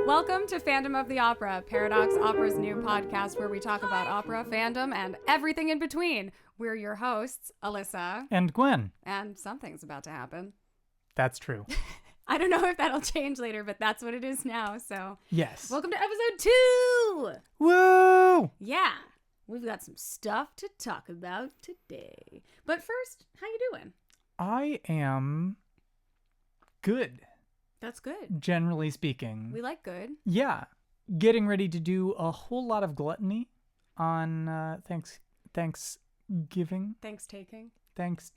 Welcome to Fandom of the Opera, Paradox Opera's new podcast where we talk about opera, fandom, and everything in between. We're your hosts, Alissa. And Gwen. And something's about to happen. That's true. I don't know if that'll change later, but that's what it is now, so. Yes. Welcome to episode 2! Woo! Yeah. We've got some stuff to talk about today. But first, how you doing? I am good. That's good. Generally speaking. We like good. Yeah. Getting ready to do a whole lot of gluttony on Thanksgiving. Thanks-taking. Thanks.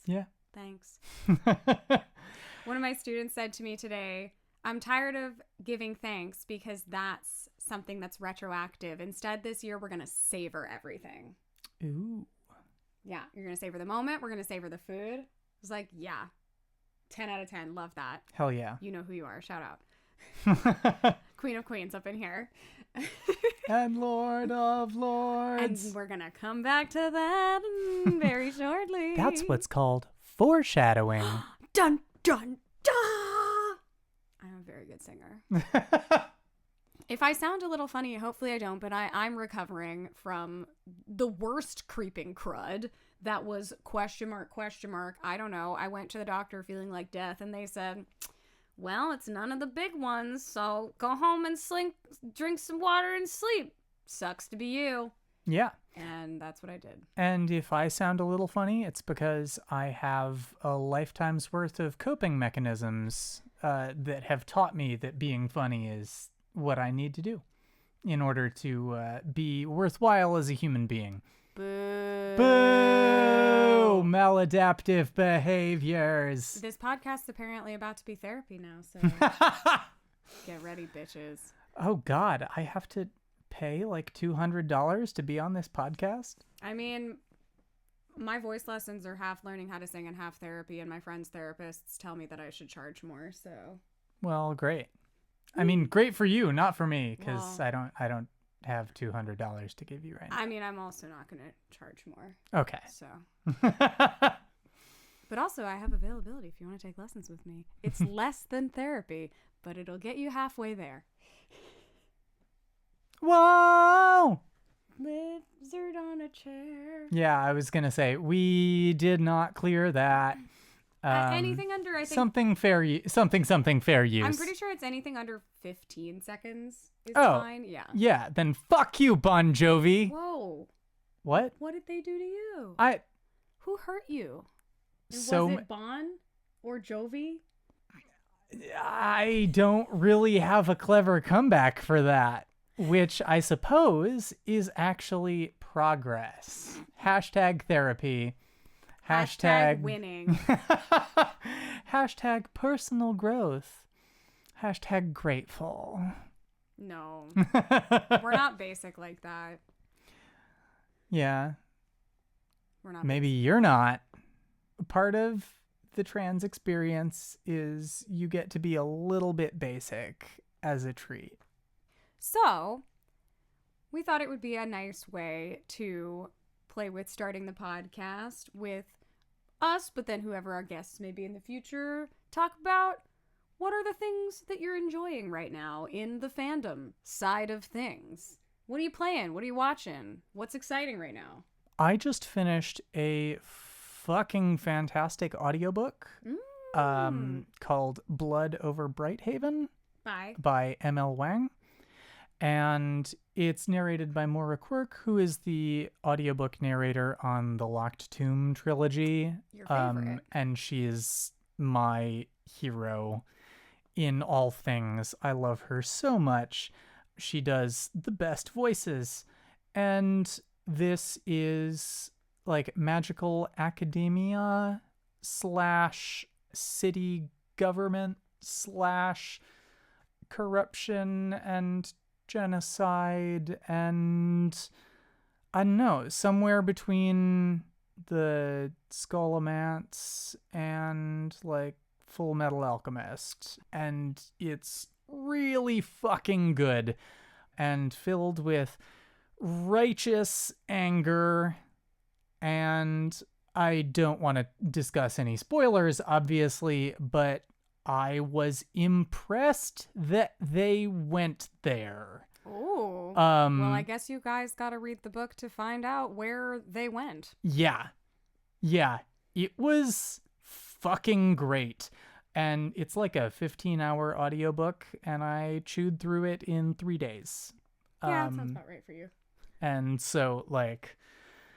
Yeah. Thanks. One of my students said to me today, I'm tired of giving thanks because that's something that's retroactive. Instead, this year, we're going to savor everything. Ooh. Yeah, you're going to savor the moment. We're going to savor the food. I was like, yeah, 10 out of 10. Love that. Hell yeah. You know who you are. Shout out. Queen of Queens up in here. And Lord of Lords. And we're going to come back to that very shortly. That's what's called foreshadowing. Dun, dun, dun. I'm a very good singer. If I sound a little funny, hopefully I don't, but I'm recovering from the worst creeping crud that was question mark. I don't know. I went to the doctor feeling like death, and they said, well, it's none of the big ones, so go home and drink some water and sleep. Sucks to be you. Yeah. And that's what I did. And if I sound a little funny, it's because I have a lifetime's worth of coping mechanisms that have taught me that being funny is what I need to do in order to be worthwhile as a human being. Boo. Boo! Maladaptive behaviors. This podcast's apparently about to be therapy now, so get ready, bitches. Oh, God. I have to pay like $200 to be on this podcast? I mean, my voice lessons are half learning how to sing and half therapy, and my friends' therapists tell me that I should charge more, so. Well, great. I mean, great for you, not for me, because Well, I don't have $200 to give you right now. I mean, I'm also not going to charge more. Okay. So. But also, I have availability if you want to take lessons with me. It's less than therapy, but it'll get you halfway there. Whoa! Lizard on a chair. Yeah, I was going to say, we did not clear that. Anything under, I think. Something fair use. I'm pretty sure it's anything under 15 seconds is fine. Yeah. Yeah, then fuck you, Bon Jovi. Whoa. What? What did they do to you? Who hurt you? And was it Bon or Jovi? I don't really have a clever comeback for that, which I suppose is actually progress. Hashtag therapy. Hashtag winning. Hashtag personal growth. Hashtag grateful. No. We're not basic like that. Yeah. We're not. Maybe you're not. Part of the trans experience is you get to be a little bit basic as a treat. So, we thought it would be a nice way to play with starting the podcast with us, but then whoever our guests may be in the future, talk about what are the things that you're enjoying right now in the fandom side of things. What are you playing? What are you watching? What's exciting right now? I just finished a fucking fantastic audiobook called Blood Over Brighthaven by M.L. Wang. And it's narrated by Maura Quirk, who is the audiobook narrator on the Locked Tomb trilogy. Your favorite. And she is my hero in all things. I love her so much. She does the best voices. And this is like magical academia / city government / corruption and genocide, and I don't know, somewhere between the Scholomance and like Full Metal Alchemist. And it's really fucking good and filled with righteous anger, and I don't want to discuss any spoilers, obviously, but I was impressed that they went there. Oh. Well, I guess you guys got to read the book to find out where they went. Yeah. Yeah. It was fucking great. And it's like a 15-hour audiobook, and I chewed through it in 3 days. Yeah, that sounds about right for you. And so, like...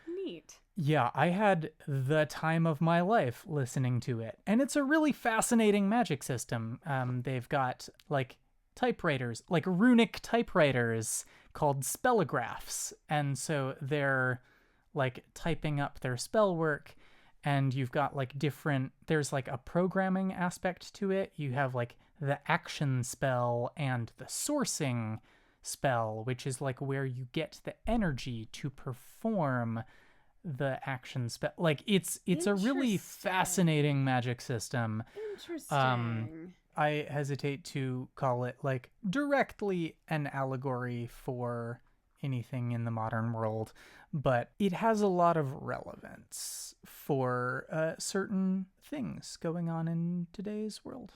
Neat. Yeah, I had the time of my life listening to it. And it's a really fascinating magic system. They've got, like, typewriters, like runic typewriters called spellographs. And so they're, like, typing up their spell work. And you've got, like, there's, like, a programming aspect to it. You have, like, the action spell and the sourcing spell, which is, like, where you get the energy to perform the action spell. Like, it's a really fascinating magic system. Interesting. I hesitate to call it, like, directly an allegory for anything in the modern world, but it has a lot of relevance for certain things going on in today's world.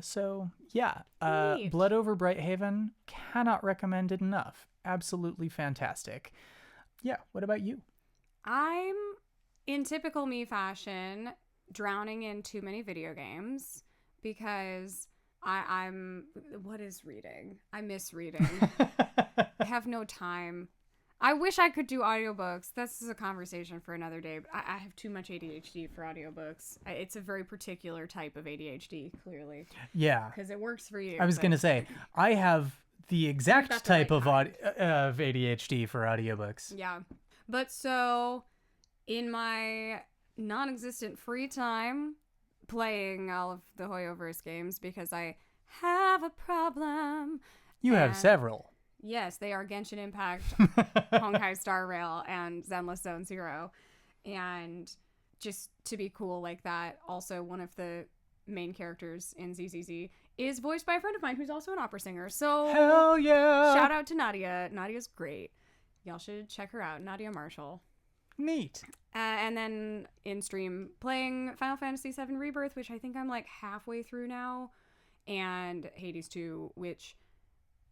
So, yeah, Blood Over Brighthaven, cannot recommend it enough. Absolutely fantastic. Yeah, what about you? I'm, in typical me fashion, drowning in too many video games because I'm... What is reading? I miss reading. I have no time. I wish I could do audiobooks. This is a conversation for another day, but I have too much ADHD for audiobooks. It's a very particular type of ADHD, clearly. Yeah. Because it works for you. I was going to say, I have the exact type of ADHD for audiobooks. Yeah. But so, in my non-existent free time, playing all of the Hoyoverse games because I have a problem. You have several. Yes, they are Genshin Impact, Honkai Star Rail, and Zenless Zone Zero. And just to be cool like that, also one of the main characters in ZZZ is voiced by a friend of mine who's also an opera singer. So, hell yeah! Shout out to Nadia. Nadia's great. Y'all should check her out. Nadia Marshall. Neat. And then in stream playing Final Fantasy VII Rebirth, which I think I'm like halfway through now, and Hades 2, which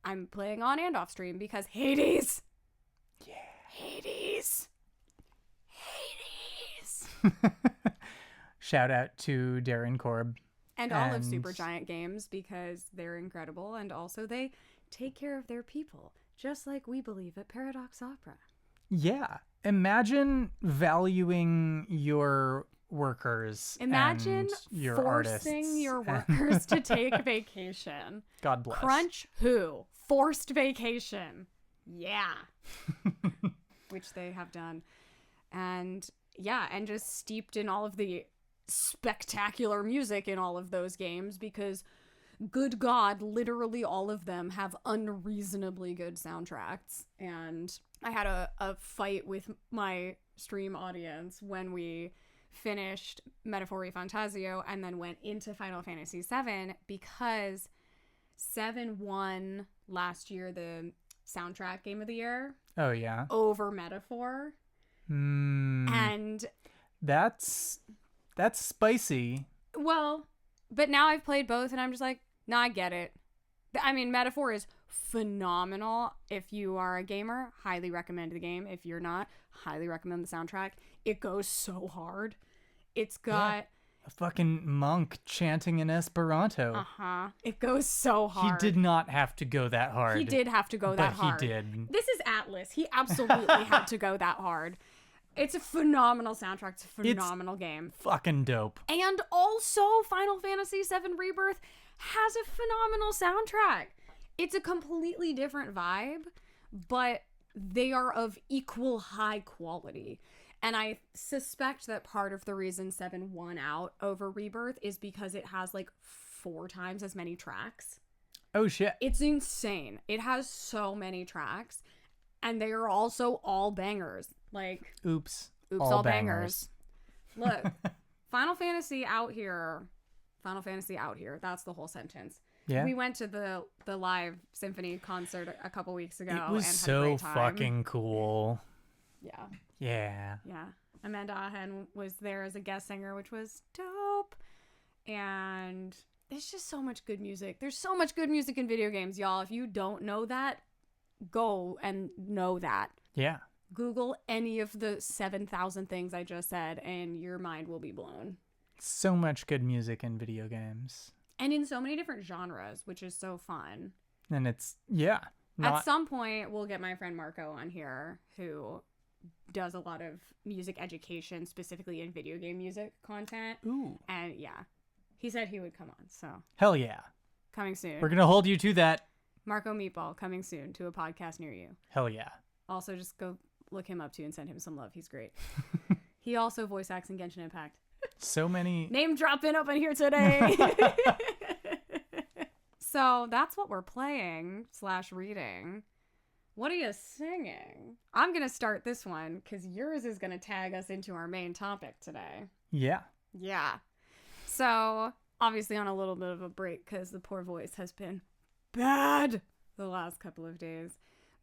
I'm playing on and off stream because Hades. Yeah. Hades. Shout out to Darren Korb. And all of Supergiant Games because they're incredible, and also they take care of their people, just like we believe at Paradox Opera. Yeah. Imagine valuing your workers. Imagine and your forcing artists. your workers to take vacation. God bless. Crunch who? Forced vacation. Yeah. Which they have done. And yeah, and just steeped in all of the spectacular music in all of those games because, good God, literally all of them have unreasonably good soundtracks. And I had a fight with my stream audience when we finished Metaphori Fantasio and then went into Final Fantasy VII because 7 won last year the soundtrack game of the year. Oh, yeah. Over Metaphor. And that's spicy. Well, but now I've played both and I'm just like, nah, I get it. I mean, Metaphor is phenomenal. If you are a gamer, highly recommend the game. If you're not, highly recommend the soundtrack. It goes so hard. It's got a fucking monk chanting in Esperanto. It goes so hard. He did not have to go that hard. He did have to go that hard. But he did. This is Atlas. He absolutely had to go that hard. It's a phenomenal soundtrack. It's a phenomenal game. Fucking dope. And also, Final Fantasy VII Rebirth has a phenomenal soundtrack. It's a completely different vibe, but they are of equal high quality. And I suspect that part of the reason 7 won out over Rebirth is because it has like 4 times as many tracks. Oh, shit. It's insane. It has so many tracks, and they are also all bangers. Like, oops all bangers. Look, Final Fantasy out here. That's the whole sentence. Yeah. We went to the live symphony concert a couple weeks ago. It was and so had a great time. fucking cool. Yeah. Yeah. Yeah. Amanda Ahen was there as a guest singer, which was dope. And it's just so much good music. There's so much good music in video games, y'all. If you don't know that, go and know that. Yeah. Google any of the 7,000 things I just said, and your mind will be blown. So much good music in video games. And in so many different genres, which is so fun. And it's, yeah. At some point, we'll get my friend Marco on here, who does a lot of music education, specifically in video game music content. Ooh. And yeah, he said he would come on, so. Hell yeah. Coming soon. We're going to hold you to that. Marco Meatball, coming soon to a podcast near you. Hell yeah. Also, just go look him up too and send him some love. He's great. He also voice acts in Genshin Impact. So many. Name dropping up in here today. So that's what we're playing / reading. What are you singing? I'm going to start this one because yours is going to tag us into our main topic today. Yeah. Yeah. So obviously on a little bit of a break because the poor voice has been bad the last couple of days.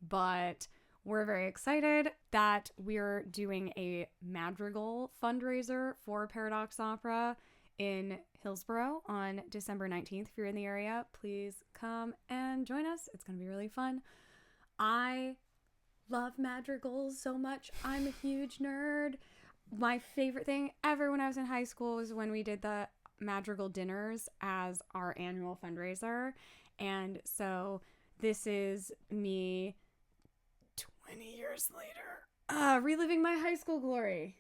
But we're very excited that we're doing a Madrigal fundraiser for Paradox Opera in Hillsborough on December 19th. If you're in the area, please come and join us. It's going to be really fun. I love madrigals so much. I'm a huge nerd. My favorite thing ever when I was in high school was when we did the madrigal dinners as our annual fundraiser. And so this is me 20 years later, reliving my high school glory.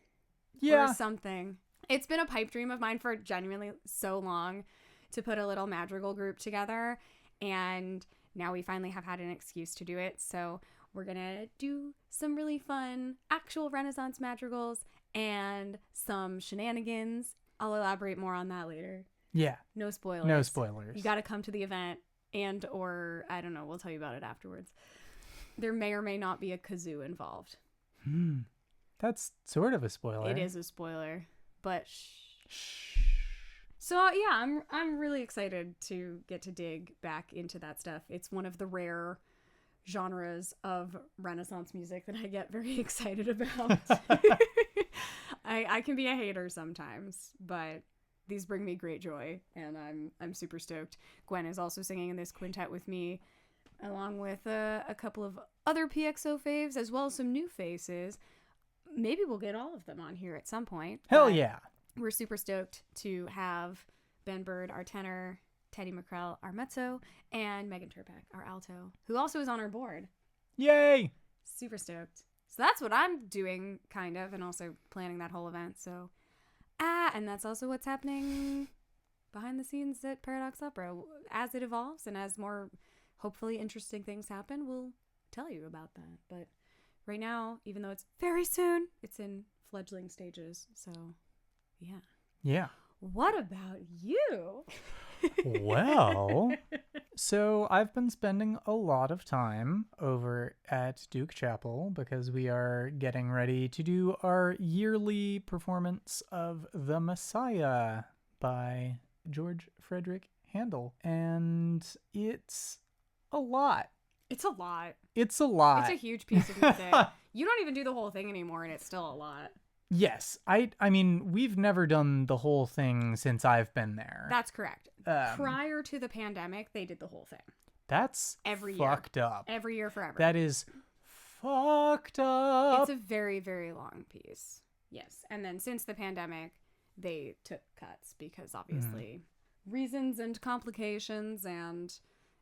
Yeah. Or something. It's been a pipe dream of mine for genuinely so long to put a little madrigal group together. And now we finally have had an excuse to do it. So we're going to do some really fun actual Renaissance madrigals and some shenanigans. I'll elaborate more on that later. Yeah. No spoilers. No spoilers. You got to come to the event and or, I don't know, we'll tell you about it afterwards. There may or may not be a kazoo involved. That's sort of a spoiler. It is a spoiler, but shh. So yeah, I'm really excited to get to dig back into that stuff. It's one of the rare genres of Renaissance music that I get very excited about. I can be a hater sometimes, but these bring me great joy, and I'm super stoked. Gwen is also singing in this quintet with me, along with a couple of other PXO faves, as well as some new faces. Maybe we'll get all of them on here at some point. Hell yeah. We're super stoked to have Ben Bird, our tenor, Teddy McCrell, our mezzo, and Megan Turpak, our alto, who also is on our board. Yay! Super stoked. So that's what I'm doing, kind of, and also planning that whole event. So, and that's also what's happening behind the scenes at Paradox Opera. As it evolves and as more hopefully interesting things happen, we'll tell you about that. But right now, even though it's very soon, it's in fledgling stages. So, yeah. Yeah. What about you? Well, so I've been spending a lot of time over at Duke Chapel because we are getting ready to do our yearly performance of The Messiah by George Frederick Handel. And it's a lot. It's a lot. It's a lot. It's a huge piece of music. You don't even do the whole thing anymore, and it's still a lot. Yes. I mean, we've never done the whole thing since I've been there. That's correct. Prior to the pandemic, they did the whole thing. That's every fucked year. Up. Every year forever. That is fucked up. It's a very, very long piece. Yes. And then since the pandemic, they took cuts because obviously reasons and complications and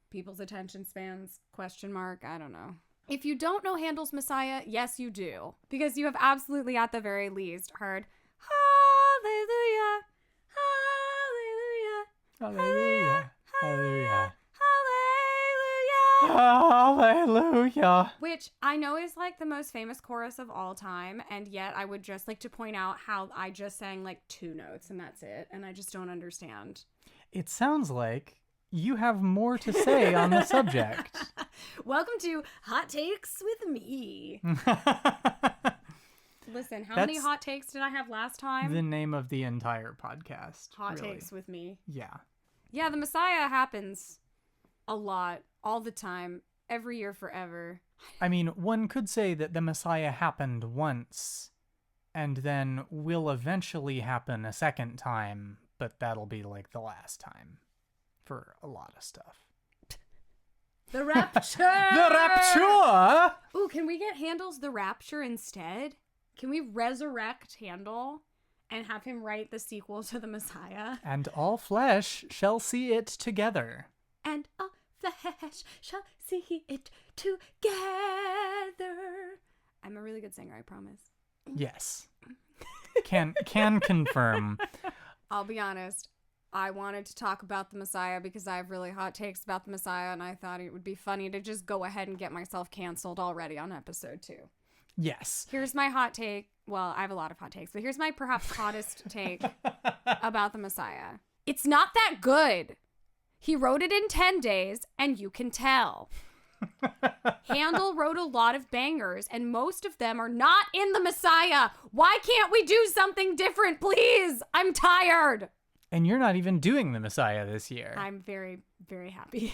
people's attention spans, ? I don't know. If you don't know Handel's Messiah, yes, you do. Because you have absolutely, at the very least, heard Hallelujah, Hallelujah, Hallelujah, Hallelujah, Hallelujah. Hallelujah. Which I know is like the most famous chorus of all time, and yet I would just like to point out how I just sang like 2 notes and that's it, and I just don't understand. It sounds like you have more to say on the subject. Welcome to Hot Takes with me. Listen, how many hot takes did I have last time? The name of the entire podcast. Hot Takes with me. Yeah. Yeah, the Messiah happens a lot, all the time, every year forever. I mean, one could say that the Messiah happened once, and then will eventually happen a second time, but that'll be like the last time. for a lot of stuff. The Rapture! The Rapture! Ooh, can we get Handel's The Rapture instead? Can we resurrect Handel and have him write the sequel to The Messiah? And all flesh shall see it together. And all flesh shall see it together. I'm a really good singer, I promise. Yes. Can confirm. I'll be honest. I wanted to talk about the Messiah because I have really hot takes about the Messiah, and I thought it would be funny to just go ahead and get myself canceled already on episode 2. Yes. Here's my hot take. Well, I have a lot of hot takes, but here's my perhaps hottest take about the Messiah. It's not that good. He wrote it in 10 days, and you can tell. Handel wrote a lot of bangers, and most of them are not in the Messiah. Why can't we do something different, please? I'm tired. And you're not even doing the Messiah this year. I'm very, very happy.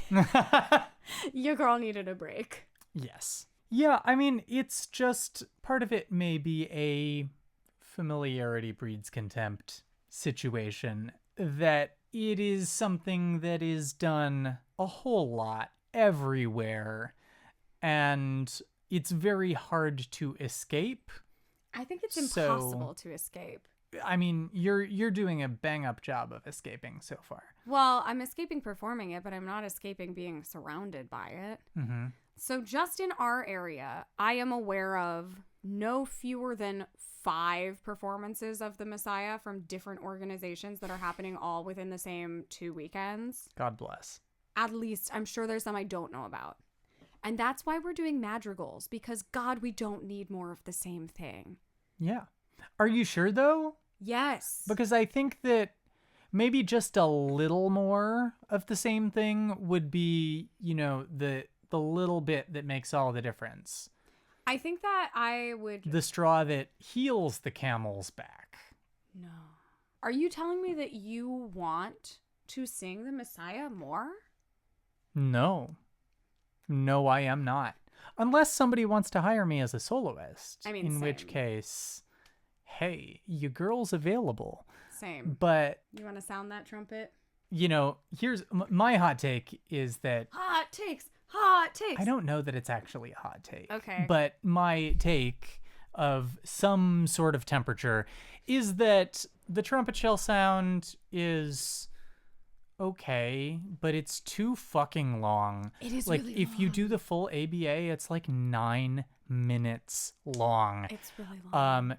Your girl needed a break. Yes. Yeah, I mean, it's just part of it may be a familiarity breeds contempt situation, that it is something that is done a whole lot everywhere, and it's very hard to escape. I think it's impossible to escape. I mean, you're doing a bang-up job of escaping so far. Well, I'm escaping performing it, but I'm not escaping being surrounded by it. Mm-hmm. So just in our area, I am aware of no fewer than 5 performances of The Messiah from different organizations that are happening all within the same 2 weekends. God bless. At least, I'm sure there's some I don't know about. And that's why we're doing madrigals, because God, we don't need more of the same thing. Yeah. Are you sure, though? Yes. Because I think that maybe just a little more of the same thing would be, the little bit that makes all the difference. I think that I would... The straw that heals the camel's back. No. Are you telling me that you want to sing the Messiah more? No. No, I am not. Unless somebody wants to hire me as a soloist. I mean, in same. which case, hey, your girl's available. Same. But... You want to sound that trumpet? Here's... My hot take is that... Hot takes! I don't know that it's actually a hot take. Okay. But my take of some sort of temperature is that the trumpet shell sound is okay, but it's too fucking long. It is like, really if you do the full ABA, it's like 9 minutes long. It's really long.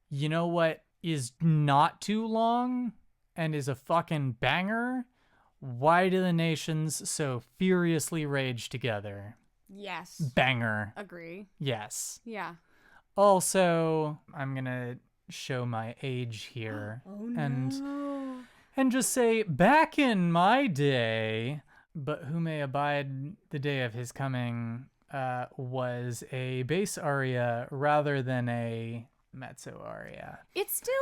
You know what is not too long and is a fucking banger? Why do the nations so furiously rage together? Yes. Banger. Agree. Yes. Yeah. Also, I'm going to show my age here. Oh, no. And just say, back in my day, but who may abide the day of his coming, was a bass aria rather than a mezzo aria. It still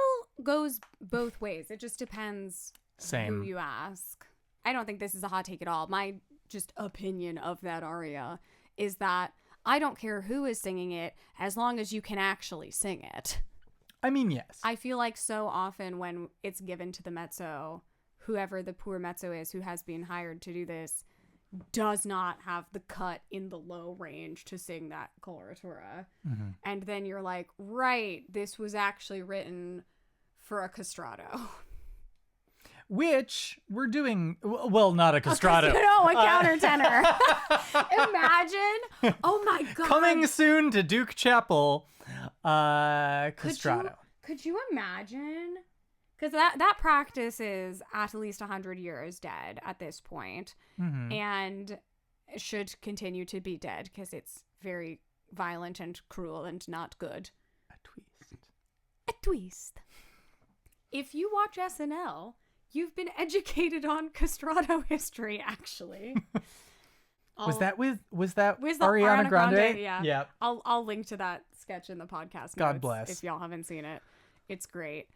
goes both ways. It just depends who you ask. I don't think this is a hot take at all. My just opinion of that aria is that I don't care who is singing it as long as you can actually sing it. I mean, yes. I feel like so often when it's given to the mezzo, whoever the poor mezzo is who has been hired to do this does not have the cut in the low range to sing that coloratura. Mm-hmm. And then you're like, right, this was actually written for a castrato. Which we're doing, well, not a castrato. No, a countertenor. Imagine. Oh my God. Coming soon to Duke Chapel, castrato. Could you imagine? Because that practice is at least 100 years dead at this point, and should continue to be dead because it's very violent and cruel and not good. A twist. If you watch SNL, you've been educated on castrato history, actually. Was that with Ariana Grande? Yeah. Yep. I'll link to that sketch in the podcast. God notes bless. If y'all haven't seen it, it's great.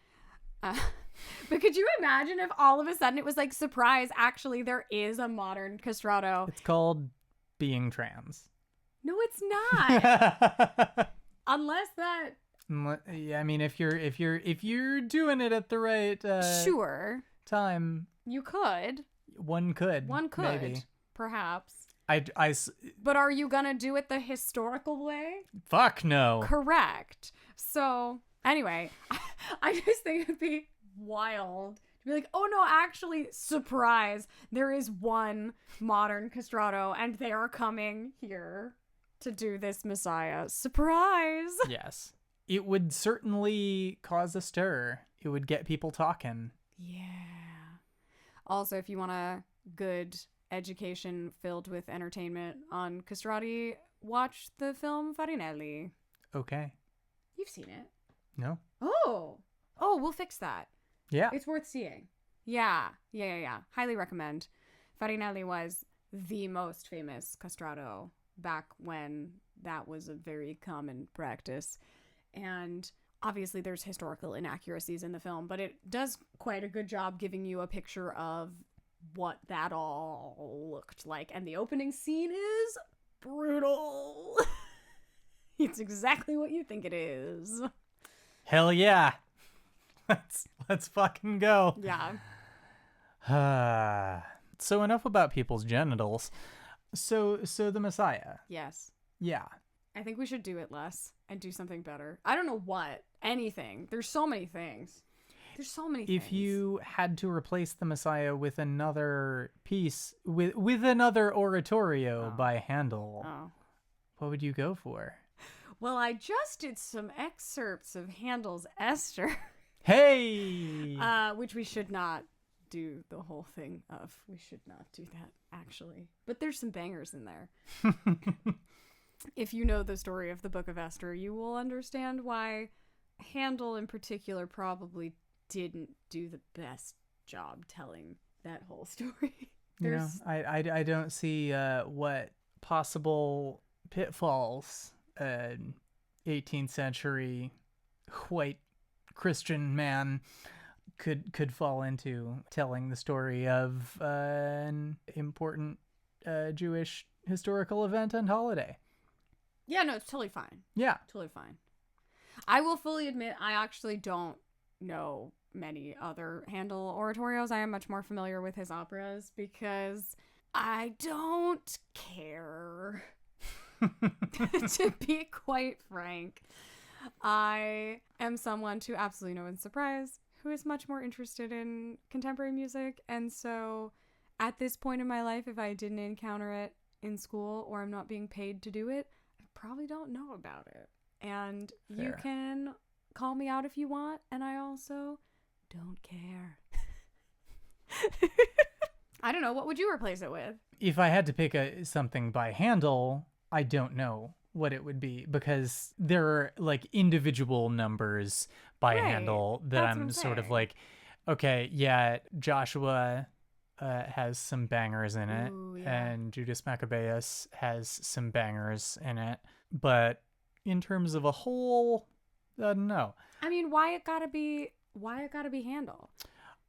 But could you imagine if all of a sudden it was like, surprise, actually there is a modern castrato? It's called being trans. No, it's not. Unless that. Yeah, I mean, if you're doing it at the right sure time, you could. One could. Maybe. Perhaps. But are you gonna do it the historical way? Fuck no. Correct. So, anyway, I just think it'd be wild to be like, oh no, actually, surprise, there is one modern castrato and they are coming here to do this Messiah. Surprise! Yes. It would certainly cause a stir. It would get people talking. Yeah. Also, if you want a good education filled with entertainment on castrati, watch the film Farinelli. Okay. You've seen it. No. Oh, we'll fix that. Yeah. It's worth seeing. Yeah. Highly recommend. Farinelli was the most famous castrato back when that was a very common practice. And obviously there's historical inaccuracies in the film, but it does quite a good job giving you a picture of what that all looked like. And the opening scene is brutal. It's exactly what you think it is. Hell yeah. Let's fucking go. Yeah. So enough about people's genitals. So the Messiah. Yes. Yeah. I think we should do it less and do something better. I don't know what. Anything. There's so many things. If you had to replace the Messiah with another piece, with another oratorio by Handel, what would you go for? Well, I just did some excerpts of Handel's Esther. Hey! Which we should not do the whole thing of. We should not do that, actually. But there's some bangers in there. If you know the story of the Book of Esther, you will understand why Handel in particular probably didn't do the best job telling that whole story. I don't see what possible pitfalls 18th century white Christian man could fall into telling the story of an important Jewish historical event and holiday. Yeah, no, it's totally fine. Yeah. Totally fine. I will fully admit I actually don't know many other Handel oratorios. I am much more familiar with his operas because I don't care. To be quite frank, I am someone, to absolutely no one's surprise, who is much more interested in contemporary music. And so at this point in my life, if I didn't encounter it in school or I'm not being paid to do it, I probably don't know about it. And Fair. You can call me out if you want, and I also don't care. I don't know. What would you replace it with? If I had to pick something by Handel, I don't know what it would be, because there are like individual numbers by Handel that I'm sort of like, okay, yeah, Joshua has some bangers in it. Ooh, yeah. And Judas Maccabeus has some bangers in it. But in terms of a whole, no. I mean, why it gotta be Handel?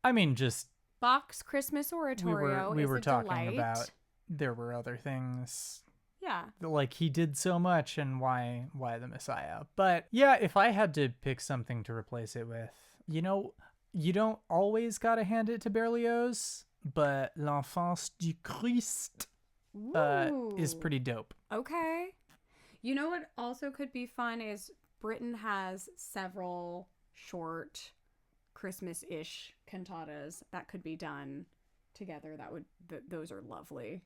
I mean, just Bach's Christmas Oratorio. We were talking delight. about there were other things. Yeah. Like he did so much, and why the Messiah? But yeah, if I had to pick something to replace it with, you don't always gotta hand it to Berlioz, but L'Enfance du Christ is pretty dope. Okay. You know what also could be fun is Britain has several short Christmas-ish cantatas that could be done together. Those are lovely.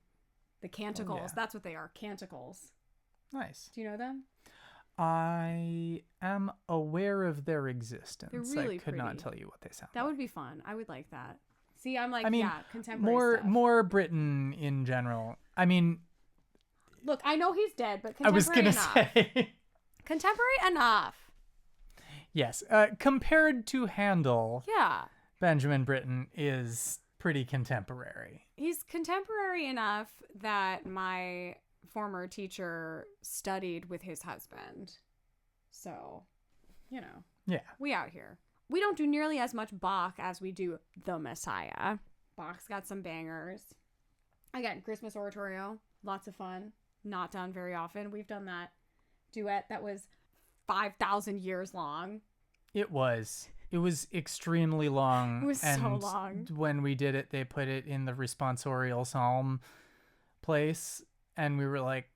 The canticles, Oh, yeah. That's what they are, canticles. Nice. Do you know them? I am aware of their existence. They're really I could not pretty. tell you what they sound That like. would be fun. I would like that. See, I'm like, contemporary more stuff. more Britain in general. I mean, Look, I know he's dead, but I was contemporary gonna enough. say Contemporary enough. yes. Compared to Handel, Yeah. Benjamin Britten is pretty contemporary. He's contemporary enough that my former teacher studied with his husband. So, Yeah. we out here. We don't do nearly as much Bach as we do the Messiah. Bach's got some bangers. Again, Christmas Oratorio, lots of fun. Not done very often. We've done that duet that was 5,000 years long. It was. It was extremely long. It was so long. When we did it, they put it in the responsorial psalm place, and we were like,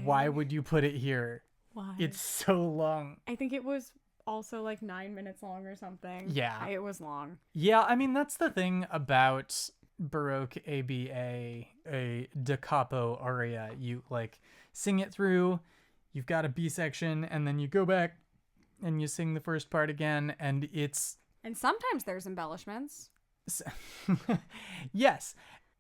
why would you put it here? Why? It's so long. I think it was also like 9 minutes long or something. Yeah. It was long. Yeah, I mean, that's the thing about Baroque ABA, a da capo aria. You like sing it through, you've got a B section, and then you go back and you sing the first part again, and it's... And sometimes there's embellishments. Yes,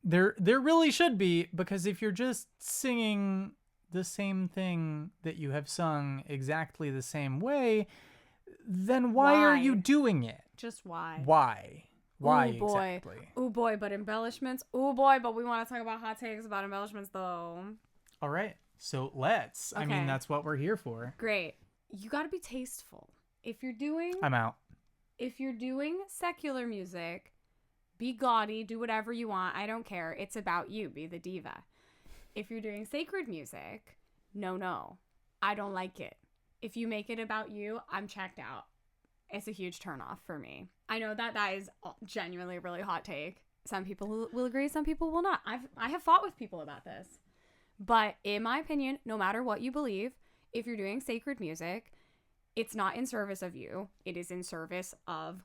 there really should be, because if you're just singing the same thing that you have sung exactly the same way, then why are you doing it? Just why? Why Ooh, boy. exactly? Oh boy, but embellishments? Oh boy, but we want to talk about hot takes about embellishments though. All right, so let's. Okay. I mean, that's what we're here for. Great. You got to be tasteful. If you're doing... I'm out. If you're doing secular music, be gaudy, do whatever you want. I don't care. It's about you. Be the diva. If you're doing sacred music, no. I don't like it. If you make it about you, I'm checked out. It's a huge turnoff for me. I know that is genuinely a really hot take. Some people will agree, some people will not. I have fought with people about this. But in my opinion, no matter what you believe, if you're doing sacred music, it's not in service of you. It is in service of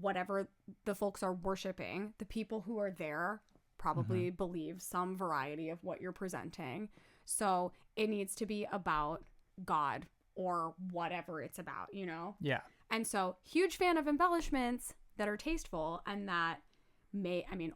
whatever the folks are worshiping. The people who are there probably believe some variety of what you're presenting. So it needs to be about God or whatever it's about, you know? Yeah. And so huge fan of embellishments that are tasteful and that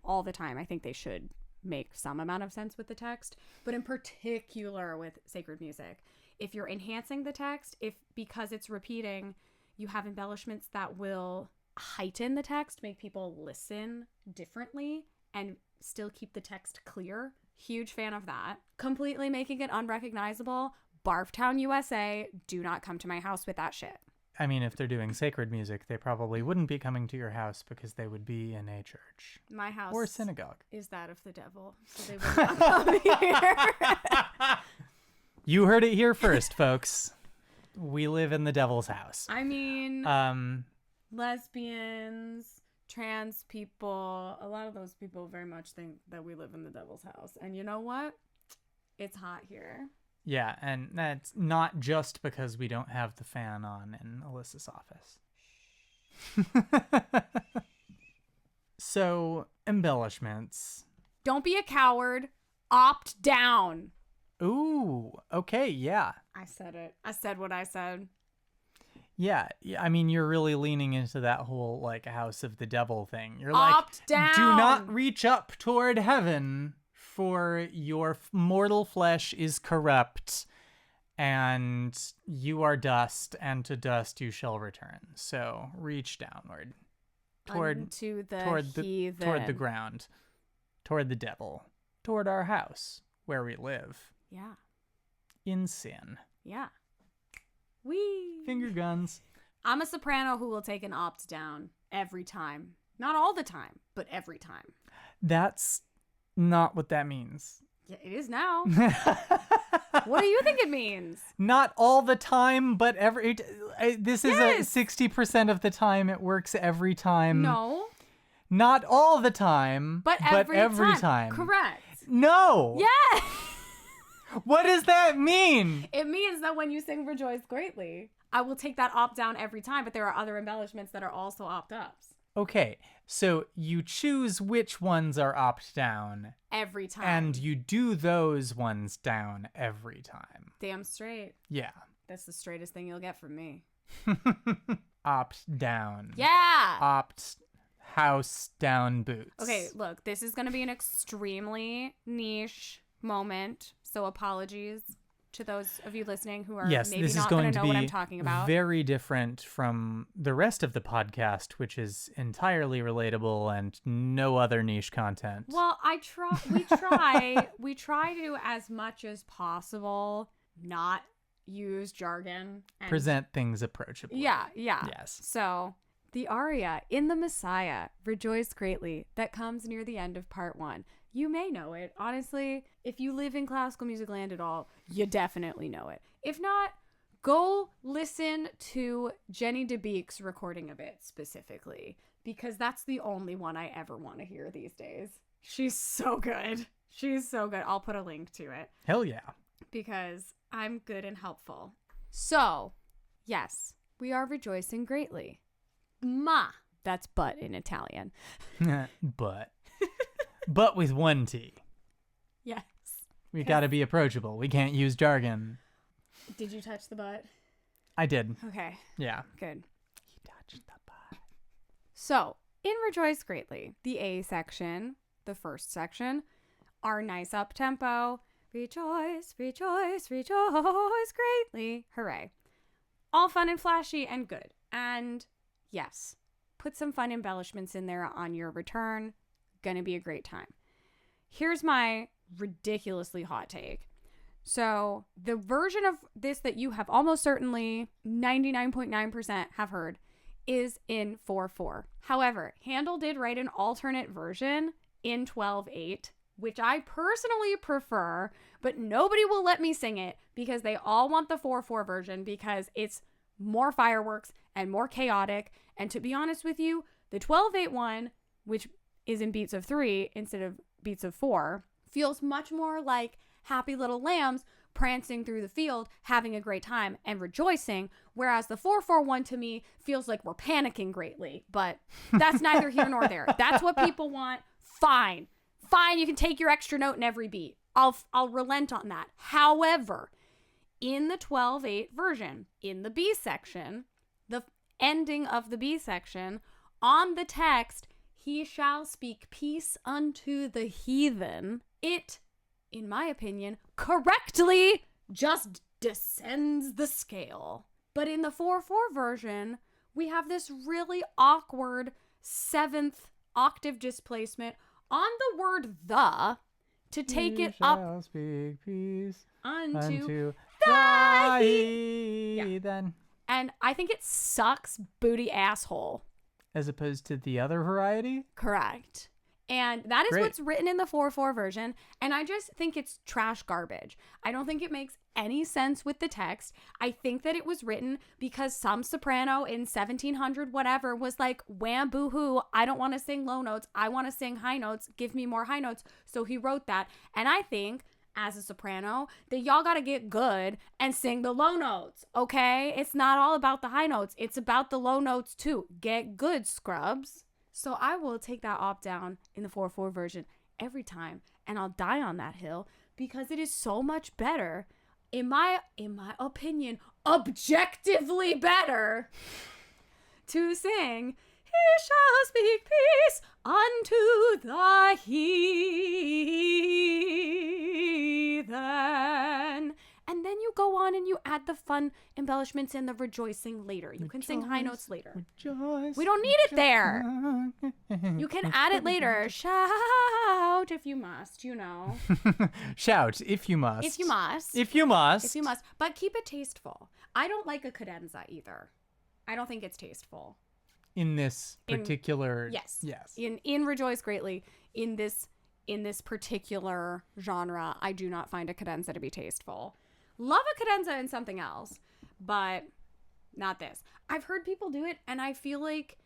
all the time, I think they should make some amount of sense with the text, but in particular with sacred music. If you're enhancing the text, because it's repeating, you have embellishments that will heighten the text, make people listen differently, and still keep the text clear. Huge fan of that. Completely making it unrecognizable. Barftown, USA. Do not come to my house with that shit. I mean, if they're doing sacred music, they probably wouldn't be coming to your house because they would be in a church. My house or synagogue is that of the devil, so they would not come here. You heard it here first, folks. We live in the devil's house. I mean, lesbians, trans people, a lot of those people very much think that we live in the devil's house. And you know what? It's hot here. Yeah, and that's not just because we don't have the fan on in Alyssa's office. So, embellishments. Don't be a coward. Opt down. Ooh, okay, yeah. I said it. I said what I said. Yeah, I mean, you're really leaning into that whole, like, house of the devil thing. You're Opt down. Do not reach up toward heaven, for your mortal flesh is corrupt, and you are dust, and to dust you shall return. So, reach downward. Toward the ground. Toward the devil. Toward our house, where we live. Yeah. In sin. Yeah. Wee. Finger guns. I'm a soprano who will take an opt down every time. Not all the time, but every time. That's not what that means. Yeah, it is now. What do you think it means? Not all the time, but this is a 60% of the time. It works every time. No. Not all the time, but every time. Correct. No. Yes. What does that mean? It means that when you sing Rejoice Greatly, I will take that opt down every time, but there are other embellishments that are also opt ups. Okay, so you choose which ones are opt down. Every time. And you do those ones down every time. Damn straight. Yeah. That's the straightest thing you'll get from me. Opt down. Yeah. Opt house down boots. Okay, look, this is going to be an extremely niche moment, so apologies to those of you listening who are maybe not going to know what I'm talking about. Very different from the rest of the podcast, which is entirely relatable and no other niche content. Well, we try to, as much as possible, not use jargon and present things approachably. Yeah. Yes. So the aria in the Messiah, Rejoice Greatly, that comes near the end of part 1. You may know it. Honestly, if you live in classical music land at all, you definitely know it. If not, Go listen to Jenny DeBeek's recording of it specifically, because that's the only one I ever want to hear these days. She's so good. She's so good. I'll put a link to it. Hell yeah. Because I'm good and helpful. So, yes, we are rejoicing greatly. Ma. That's but in Italian. But. But with one T. Yes. We gotta be approachable. We can't use jargon. Did you touch the butt? I did. Okay. Yeah. Good. You touched the butt. So, in Rejoice Greatly, the A section, the first section, our nice up-tempo, rejoice, rejoice, rejoice greatly, hooray. All fun and flashy and good. And yes, put some fun embellishments in there on your return. Gonna be a great time. Here's my ridiculously hot take. So the version of this that you have almost certainly 99.9% have heard is in 4/4. However, Handel did write an alternate version in 12/8, which I personally prefer, but nobody will let me sing it because they all want the 4/4 version because it's more fireworks and more chaotic. And to be honest with you, the 12/8 one, which is in beats of 3 instead of beats of 4, feels much more like happy little lambs prancing through the field, having a great time and rejoicing, whereas the 4/4 one to me feels like we're panicking greatly, but that's neither here nor there. That's what people want. Fine, you can take your extra note in every beat. I'll relent on that. However, in the 12/8 version, in the B section, the ending of the B section, on the text, he shall speak peace unto the heathen, it, in my opinion, correctly just descends the scale. But in the 4/4 version, we have this really awkward 7th octave displacement on the word the to take it up. Shall speak peace unto the heathen. Yeah. And I think it sucks booty asshole. As opposed to the other variety? Correct. And that is Great. What's written in the 4/4 version. And I just think it's trash garbage. I don't think it makes any sense with the text. I think that it was written because some soprano in 1700 whatever was like, wham, boo-hoo, I don't want to sing low notes. I want to sing high notes. Give me more high notes. So he wrote that. And I think, as a soprano, that y'all got to get good and sing the low notes, okay? It's not all about the high notes. It's about the low notes too. Get good, scrubs. So I will take that opt down in the 4/4 version every time, and I'll die on that hill because it is so much better, in my opinion, objectively better, to sing, he shall speak peace unto the heathen. And then you go on and you add the fun embellishments and the rejoicing later. You can sing high notes later. Rejoice, we don't need it there. You can add it later. Shout if you must, you know. Shout if you must. If you must. If you must. If you must. But keep it tasteful. I don't like a cadenza either. I don't think it's tasteful. In this particular... Yes. Yes. In Rejoice Greatly, in this particular genre, I do not find a cadenza to be tasteful. Love a cadenza in something else, but not this. I've heard people do it, and I feel like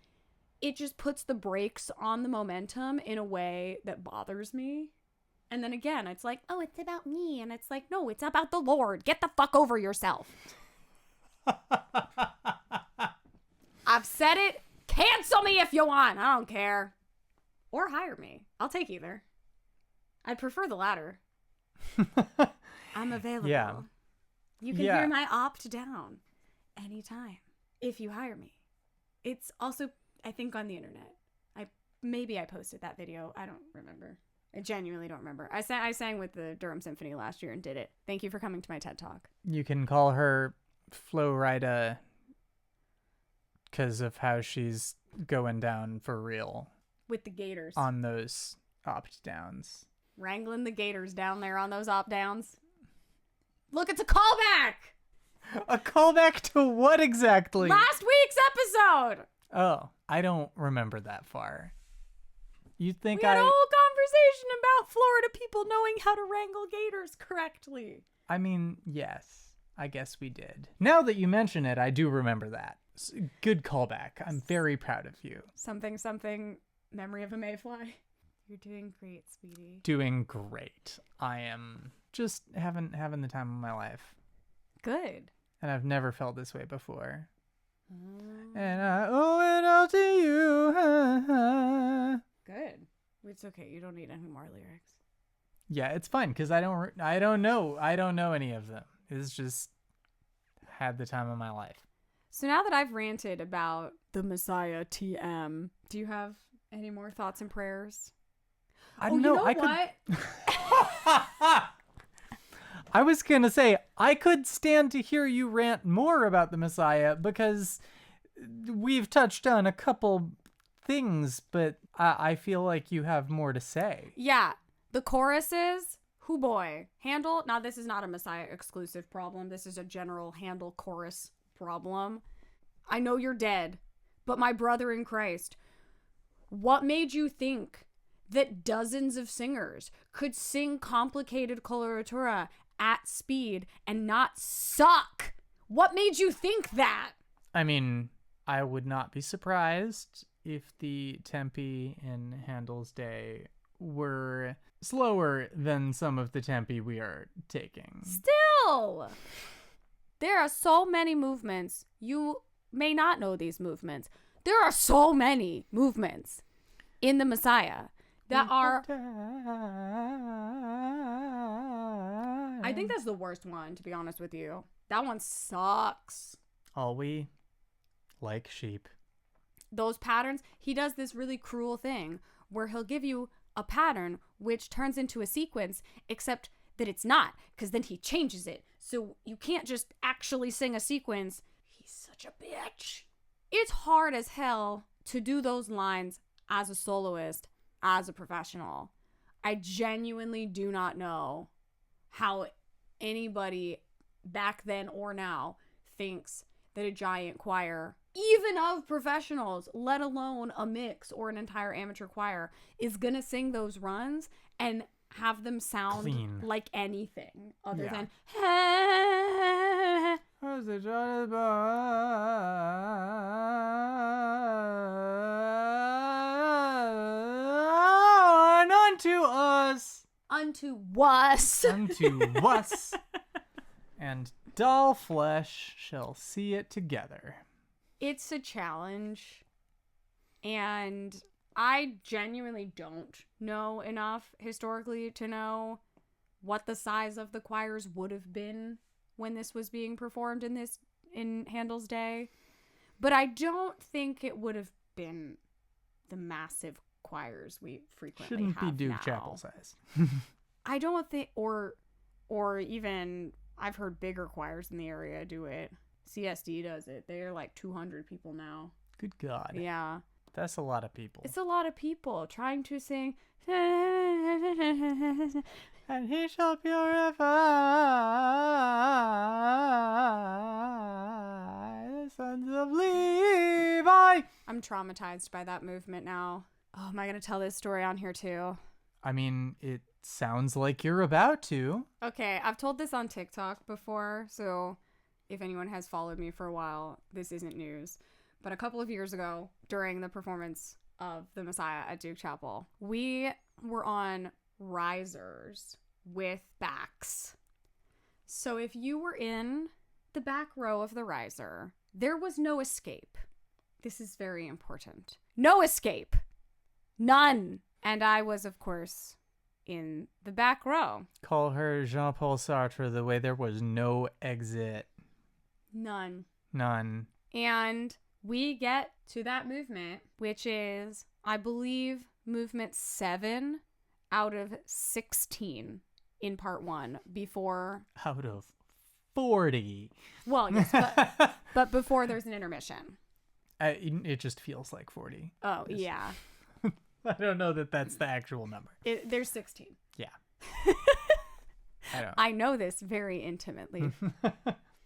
it just puts the brakes on the momentum in a way that bothers me. And then again, it's like, oh, it's about me. And it's like, no, it's about the Lord. Get the fuck over yourself. I've said it. Cancel me if you want. I don't care. Or hire me. I'll take either. I'd prefer the latter. I'm available. Yeah. You can hear my opt down anytime if you hire me. It's also, I think, on the internet. Maybe I posted that video. I don't remember. I genuinely don't remember. I sang with the Durham Symphony last year and did it. Thank you for coming to my TED Talk. You can call her Flo Rida because of how she's going down for real. With the Gators. On those opt-downs. Wrangling the Gators down there on those opt-downs. Look, it's a callback! A callback to what exactly? Last week's episode! Oh, I don't remember that far. You think we had a whole conversation about Florida people knowing how to wrangle gators correctly. I mean, yes. I guess we did. Now that you mention it, I do remember that. Good callback. I'm very proud of you. Something, something, memory of a mayfly. You're doing great, sweetie. Doing great. I am just having the time of my life. Good. And I've never felt this way before. And I owe it all to you. Good. It's okay. You don't need any more lyrics. Yeah, it's fine because I don't know any of them. It's just had the time of my life. So now that I've ranted about the Messiah TM, do you have any more thoughts and prayers? I don't know. You know what? I was going to say, I could stand to hear you rant more about the Messiah because we've touched on a couple things, but I feel like you have more to say. Yeah. The choruses, hoo boy. Handel, now this is not a Messiah exclusive problem. This is a general Handel chorus problem. I know you're dead, but my brother in Christ, what made you think that dozens of singers could sing complicated coloratura at speed and not suck? What made you think that? I mean, I would not be surprised if the tempi in Handel's day were slower than some of the tempi we are taking. Still, there are so many movements. You may not know these movements. There are so many movements in the Messiah that are... I think that's the worst one, to be honest with you. That one sucks. All we like sheep. Those patterns, he does this really cruel thing where he'll give you a pattern which turns into a sequence, except that it's not, because then he changes it. So you can't just actually sing a sequence. He's such a bitch. It's hard as hell to do those lines as a soloist, as a professional. I genuinely do not know how anybody back then or now thinks that a giant choir, even of professionals, let alone a mix or an entire amateur choir, is gonna sing those runs and have them sound clean, like anything other than and unto us, and dull flesh shall see it together. It's a challenge, and I genuinely don't know enough historically to know what the size of the choirs would have been when this was being performed in Handel's day. But I don't think it would have been the massive choirs we frequently Shouldn't have be Duke now. Chapel size. I don't think, or even, I've heard bigger choirs in the area do it. CSD does it. They're like 200 people now. Good God. Yeah. That's a lot of people. It's a lot of people trying to sing. And he shall purify the sons of Levi. I'm traumatized by that movement now. Oh, am I going to tell this story on here too? I mean, it sounds like you're about to. Okay, I've told this on TikTok before, so if anyone has followed me for a while, this isn't news. But a couple of years ago, during the performance of The Messiah at Duke Chapel, we were on risers with backs. So if you were in the back row of the riser, there was no escape. This is very important. No escape. None. And I was, of course, in the back row. Call her Jean-Paul Sartre the way there was no exit. None. And we get to that movement, which is, I believe, movement 7 out of 16 in part 1 before... Out of 40. Well, yes, but before there's an intermission. It just feels like 40. Oh, yeah. I don't know that that's the actual number. There's 16. Yeah. I know this very intimately.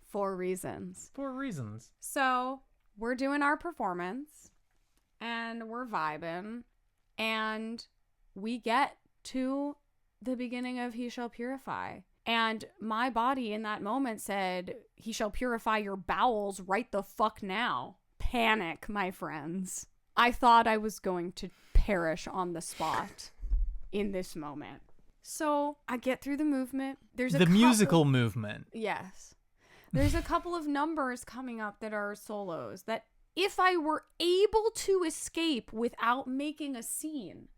For reasons. So we're doing our performance and we're vibing and we get to the beginning of He Shall Purify And my body in that moment said, he shall purify your bowels right the fuck now. Panic, my friends. I thought I was going to perish on the spot in this moment. So I get through the movement. There's the musical movement. Yes. There's a couple of numbers coming up that are solos that if I were able to escape without making a scene,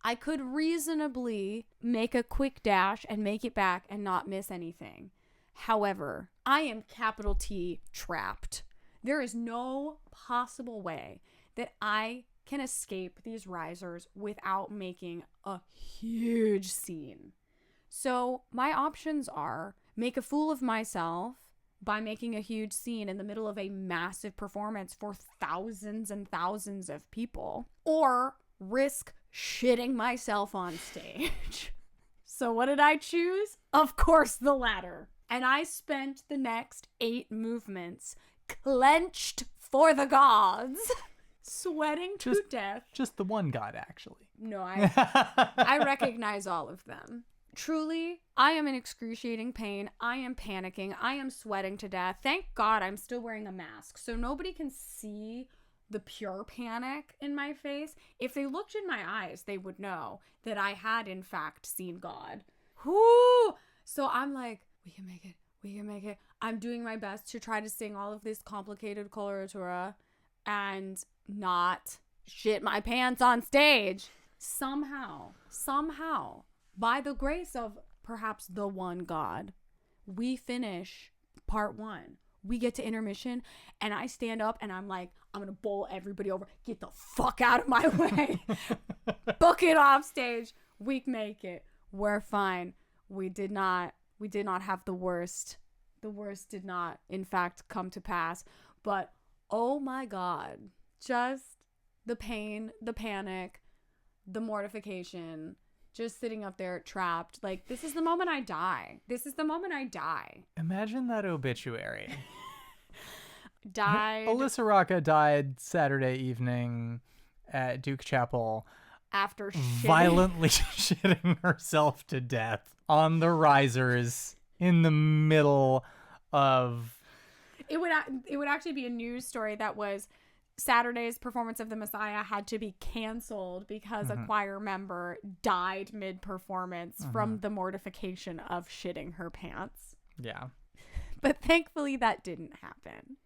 I could reasonably make a quick dash and make it back and not miss anything. However, I am capital T trapped. There is no possible way that I can escape these risers without making a huge scene. So my options are make a fool of myself by making a huge scene in the middle of a massive performance for thousands and thousands of people, or risk shitting myself on stage. So what did I choose? Of course, the latter. And I spent the next 8 movements clenched for the gods, sweating to death. Just the one god, actually. No, I recognize all of them. Truly, I am in excruciating pain. I am panicking. I am sweating to death. Thank God I'm still wearing a mask, so nobody can see the pure panic in my face. If they looked in my eyes, they would know that I had, in fact, seen God. Whoo! So I'm like, we can make it. We can make it. I'm doing my best to try to sing all of this complicated coloratura and not shit my pants on stage. Somehow, by the grace of perhaps the one God, we finish part 1. We get to intermission, and I stand up, and I'm like, I'm going to bowl everybody over. Get the fuck out of my way. Book it off stage. We make it. We're fine. We did not have the worst. The worst did not, in fact, come to pass. But, oh my God, just the pain, the panic, the mortification, just sitting up there trapped. Like, this is the moment I die. This is the moment I die. Imagine that obituary. Died. Alissa Roca died Saturday evening at Duke Chapel after violently shitting herself to death on the risers in the middle of... It would actually be a news story that was Saturday's performance of the Messiah had to be canceled because a choir member died mid-performance from the mortification of shitting her pants. Yeah. But thankfully that didn't happen.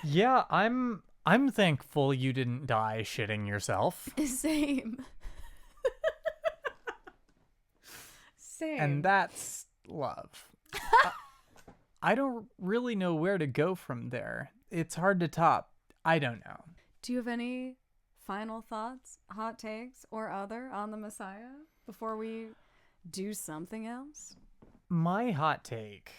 Yeah, I'm thankful you didn't die shitting yourself. Same. Same. And that's love. I don't really know where to go from there. It's hard to top. I don't know. Do you have any final thoughts, hot takes, or other on the Messiah before we do something else? My hot take,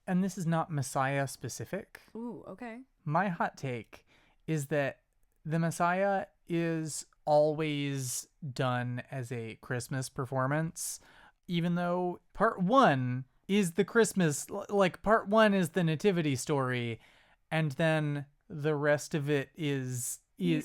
and this is not Messiah specific. Ooh, okay. My hot take is that the Messiah is always done as a Christmas performance, even though part 1 is the Christmas, like part 1 is the nativity story, and then the rest of it is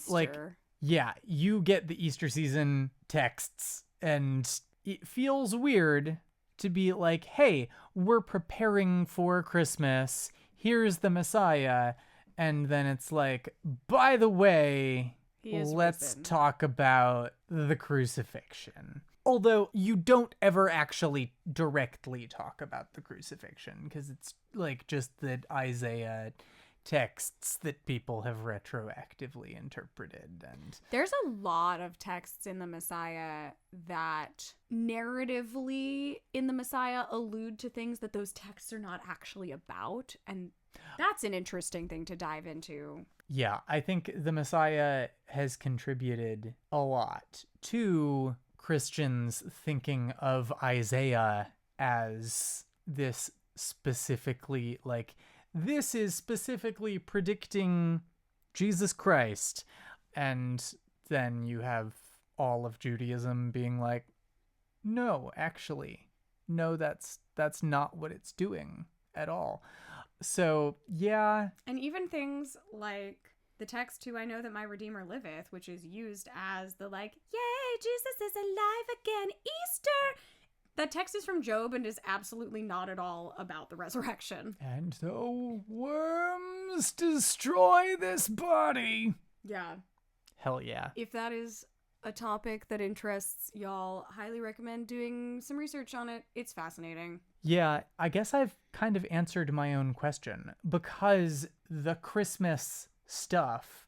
like, yeah, you get the Easter season texts, and it feels weird to be like, hey, we're preparing for Christmas, here's the Messiah, and then it's like, by the way, let's talk about the crucifixion. Although you don't ever actually directly talk about the crucifixion, because it's like just the Isaiah texts that people have retroactively interpreted. And there's a lot of texts in the Messiah that narratively in the Messiah allude to things that those texts are not actually about, and that's an interesting thing to dive into. Yeah, I think the Messiah has contributed a lot to Christians thinking of Isaiah as this specifically, like, this is specifically predicting Jesus Christ. And then you have all of Judaism being like, no, actually, no, that's not what it's doing at all. So, yeah. And even things like the text to I Know That My Redeemer Liveth, which is used as the like, yay, Jesus is alive again, Easter. That text is from Job and is absolutely not at all about the resurrection. And the worms destroy this body. Yeah. Hell yeah. If that is a topic that interests y'all, highly recommend doing some research on it. It's fascinating. Yeah, I guess I've kind of answered my own question, because the Christmas stuff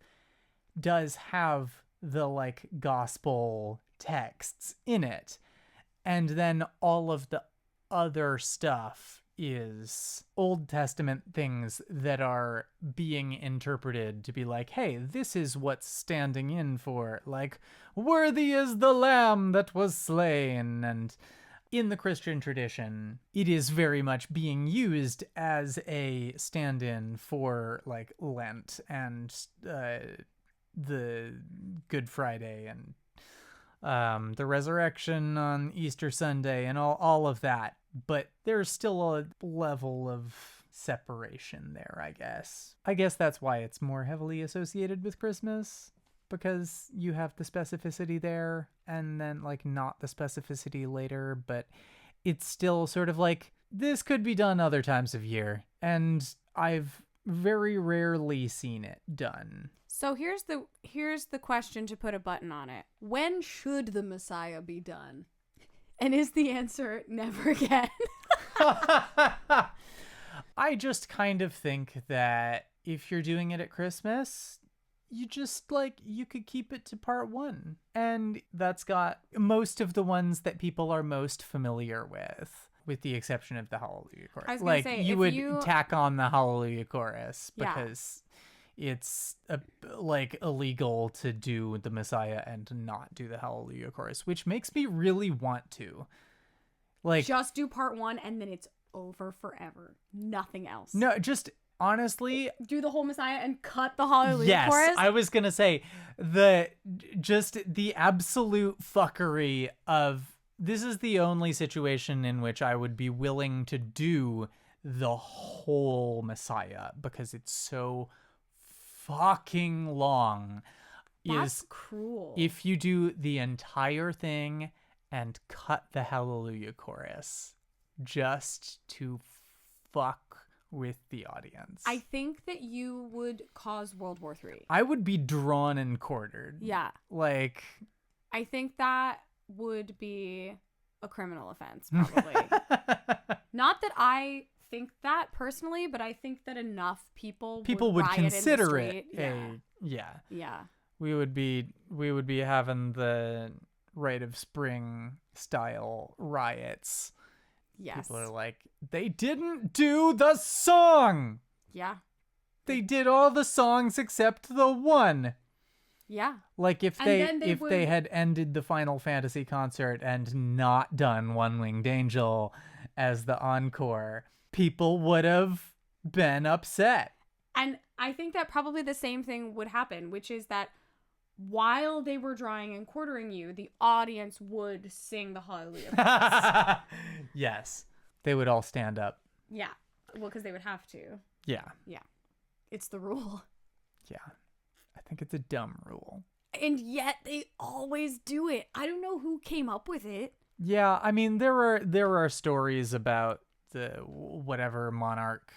does have the like gospel texts in it. And then all of the other stuff is Old Testament things that are being interpreted to be like, hey, this is what's standing in for, like, worthy is the lamb that was slain. And in the Christian tradition, it is very much being used as a stand-in for like Lent and the Good Friday and the resurrection on Easter Sunday and all of that. But there's still a level of separation there, I guess. I guess that's why it's more heavily associated with Christmas, because you have the specificity there and then like not the specificity later, but it's still sort of like, this could be done other times of year, and I've very rarely seen it done. So here's the question to put a button on it. When should the Messiah be done? And is the answer never again? I just kind of think that if you're doing it at Christmas, you just like, you could keep it to part 1. And that's got most of the ones that people are most familiar with the exception of the Hallelujah chorus. I was like say, you would tack on the Hallelujah chorus because it's like illegal to do the Messiah and not do the Hallelujah chorus, which makes me really want to. Like, just do part 1 and then it's over forever. Nothing else. No, just honestly, do the whole Messiah and cut the Hallelujah chorus. Yes, I was gonna say the absolute fuckery of, this is the only situation in which I would be willing to do the whole Messiah because it's so fucking long. That's cruel. If you do the entire thing and cut the Hallelujah chorus just to fuck with the audience. I think that you would cause World War III. I would be drawn and quartered. Yeah. Like, I think that would be a criminal offense, probably. Not that I think that personally, but I think that enough people would consider it. Yeah. We would be having the Rite of Spring style riots. Yes. People are like, they didn't do the song. Yeah. They did all the songs except the one. Yeah. Like if they had ended the Final Fantasy concert and not done One Winged Angel as the encore, people would have been upset. And I think that probably the same thing would happen, which is that while they were drawing and quartering you, the audience would sing the Hallelujah. Yes. They would all stand up. Yeah. Well, because they would have to. Yeah. Yeah. It's the rule. Yeah. I think it's a dumb rule. And yet they always do it. I don't know who came up with it. Yeah, I mean, there are stories about the whatever monarch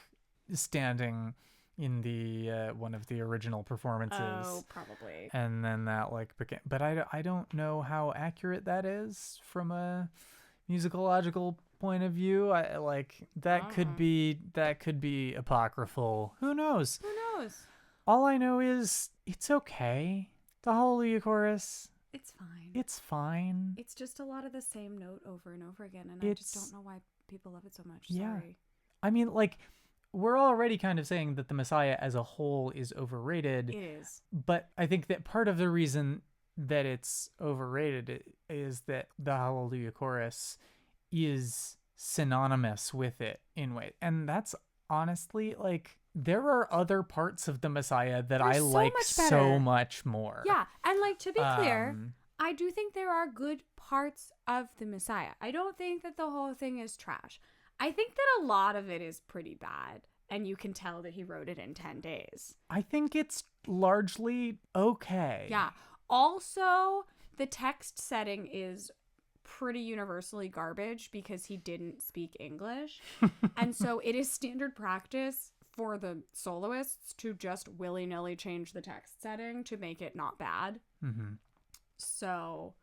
standing in the one of the original performances. Oh, probably. And then that like became, but I don't know how accurate that is from a musicological point of view. I like that could be apocryphal. Who knows? All I know is it's okay. The Hallelujah chorus, it's fine. It's fine. It's just a lot of the same note over and over again, and I just don't know why people love it so much. Yeah. Sorry. I mean, like, we're already kind of saying that the Messiah as a whole is overrated. It is. But I think that part of the reason that it's overrated is that the Hallelujah chorus is synonymous with it in way. And that's honestly, like, there are other parts of the Messiah that I like so much more. Yeah, and like, to be clear, I do think there are good parts of the Messiah. I don't think that the whole thing is trash. I think that a lot of it is pretty bad, and you can tell that he wrote it in 10 days. I think it's largely okay. Yeah. Also, the text setting is pretty universally garbage because he didn't speak English. And so it is standard practice for the soloists to just willy-nilly change the text setting to make it not bad. Mm-hmm. So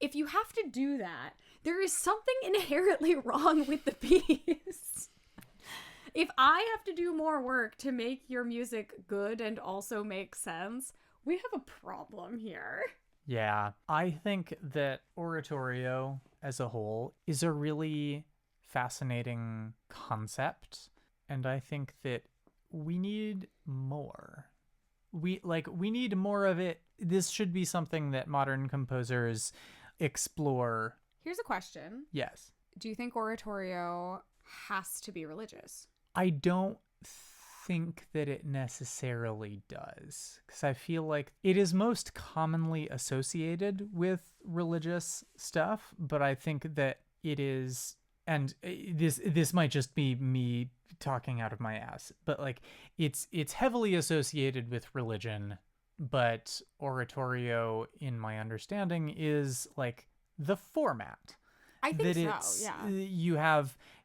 if you have to do that, there is something inherently wrong with the piece. If I have to do more work to make your music good and also make sense, we have a problem here. Yeah, I think that oratorio as a whole is a really fascinating concept, and I think that we need more. We need more of it. This should be something that modern composers explore. Here's a question. Yes. Do you think oratorio has to be religious? I don't think that it necessarily does, because I feel like it is most commonly associated with religious stuff, but I think that it is, and this might just be me talking out of my ass, but like it's heavily associated with religion, but oratorio, in my understanding, is like the format. I think so, yeah.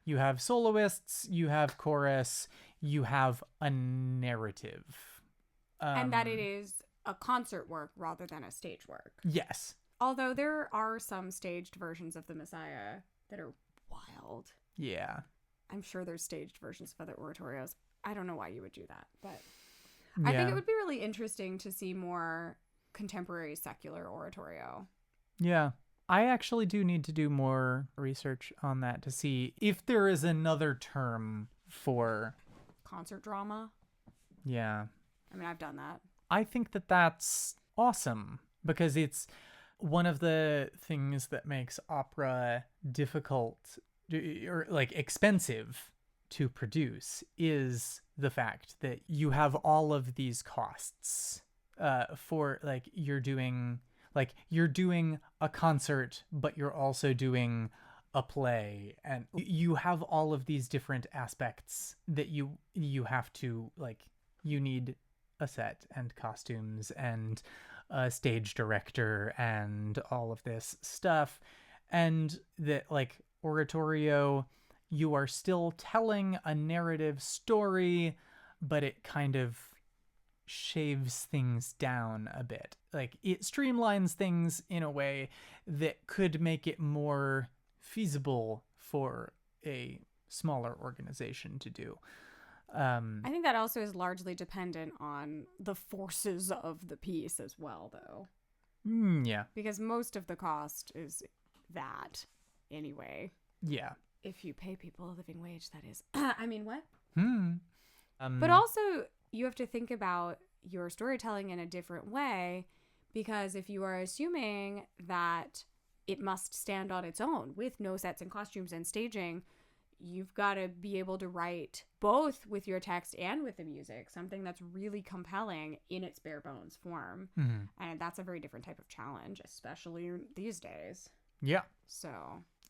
You have soloists, you have chorus, you have a narrative. And that it is a concert work rather than a stage work. Yes. Although there are some staged versions of the Messiah that are wild. Yeah. I'm sure there's staged versions of other oratorios. I don't know why you would do that, but I think it would be really interesting to see more contemporary secular oratorio. Yeah. I actually do need to do more research on that to see if there is another term for concert drama. Yeah. I mean, I've done that. I think that that's awesome because it's one of the things that makes opera difficult or like expensive to produce is the fact that you have all of these costs for like you're doing a concert, but you're also doing a play, and you have all of these different aspects that you have to, like, you need a set and costumes and a stage director and all of this stuff, and that, like, oratorio, you are still telling a narrative story, but it kind of shaves things down a bit. Like, it streamlines things in a way that could make it more feasible for a smaller organization to do. I think that also is largely dependent on the forces of the piece as well, though. Yeah. Because most of the cost is that anyway. Yeah. If you pay people a living wage, that is. I mean, what? But also, you have to think about your storytelling in a different way, because if you are assuming that it must stand on its own with no sets and costumes and staging, you've got to be able to write both with your text and with the music, something that's really compelling in its bare bones form. Mm-hmm. And that's a very different type of challenge, especially these days. Yeah. So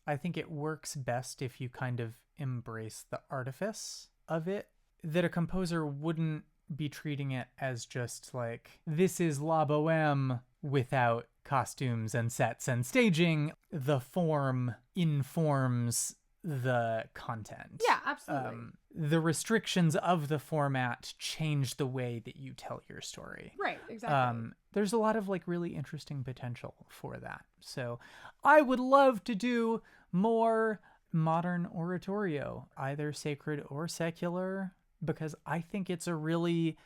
I think it works best if you kind of embrace the artifice of it, that a composer wouldn't be treating it as just like, this is La Boheme without costumes and sets and staging. The form informs the content. Yeah, absolutely. The restrictions of the format change the way that you tell your story. Right, exactly. There's a lot of like really interesting potential for that. So I would love to do more modern oratorio, either sacred or secular, because I think it's a really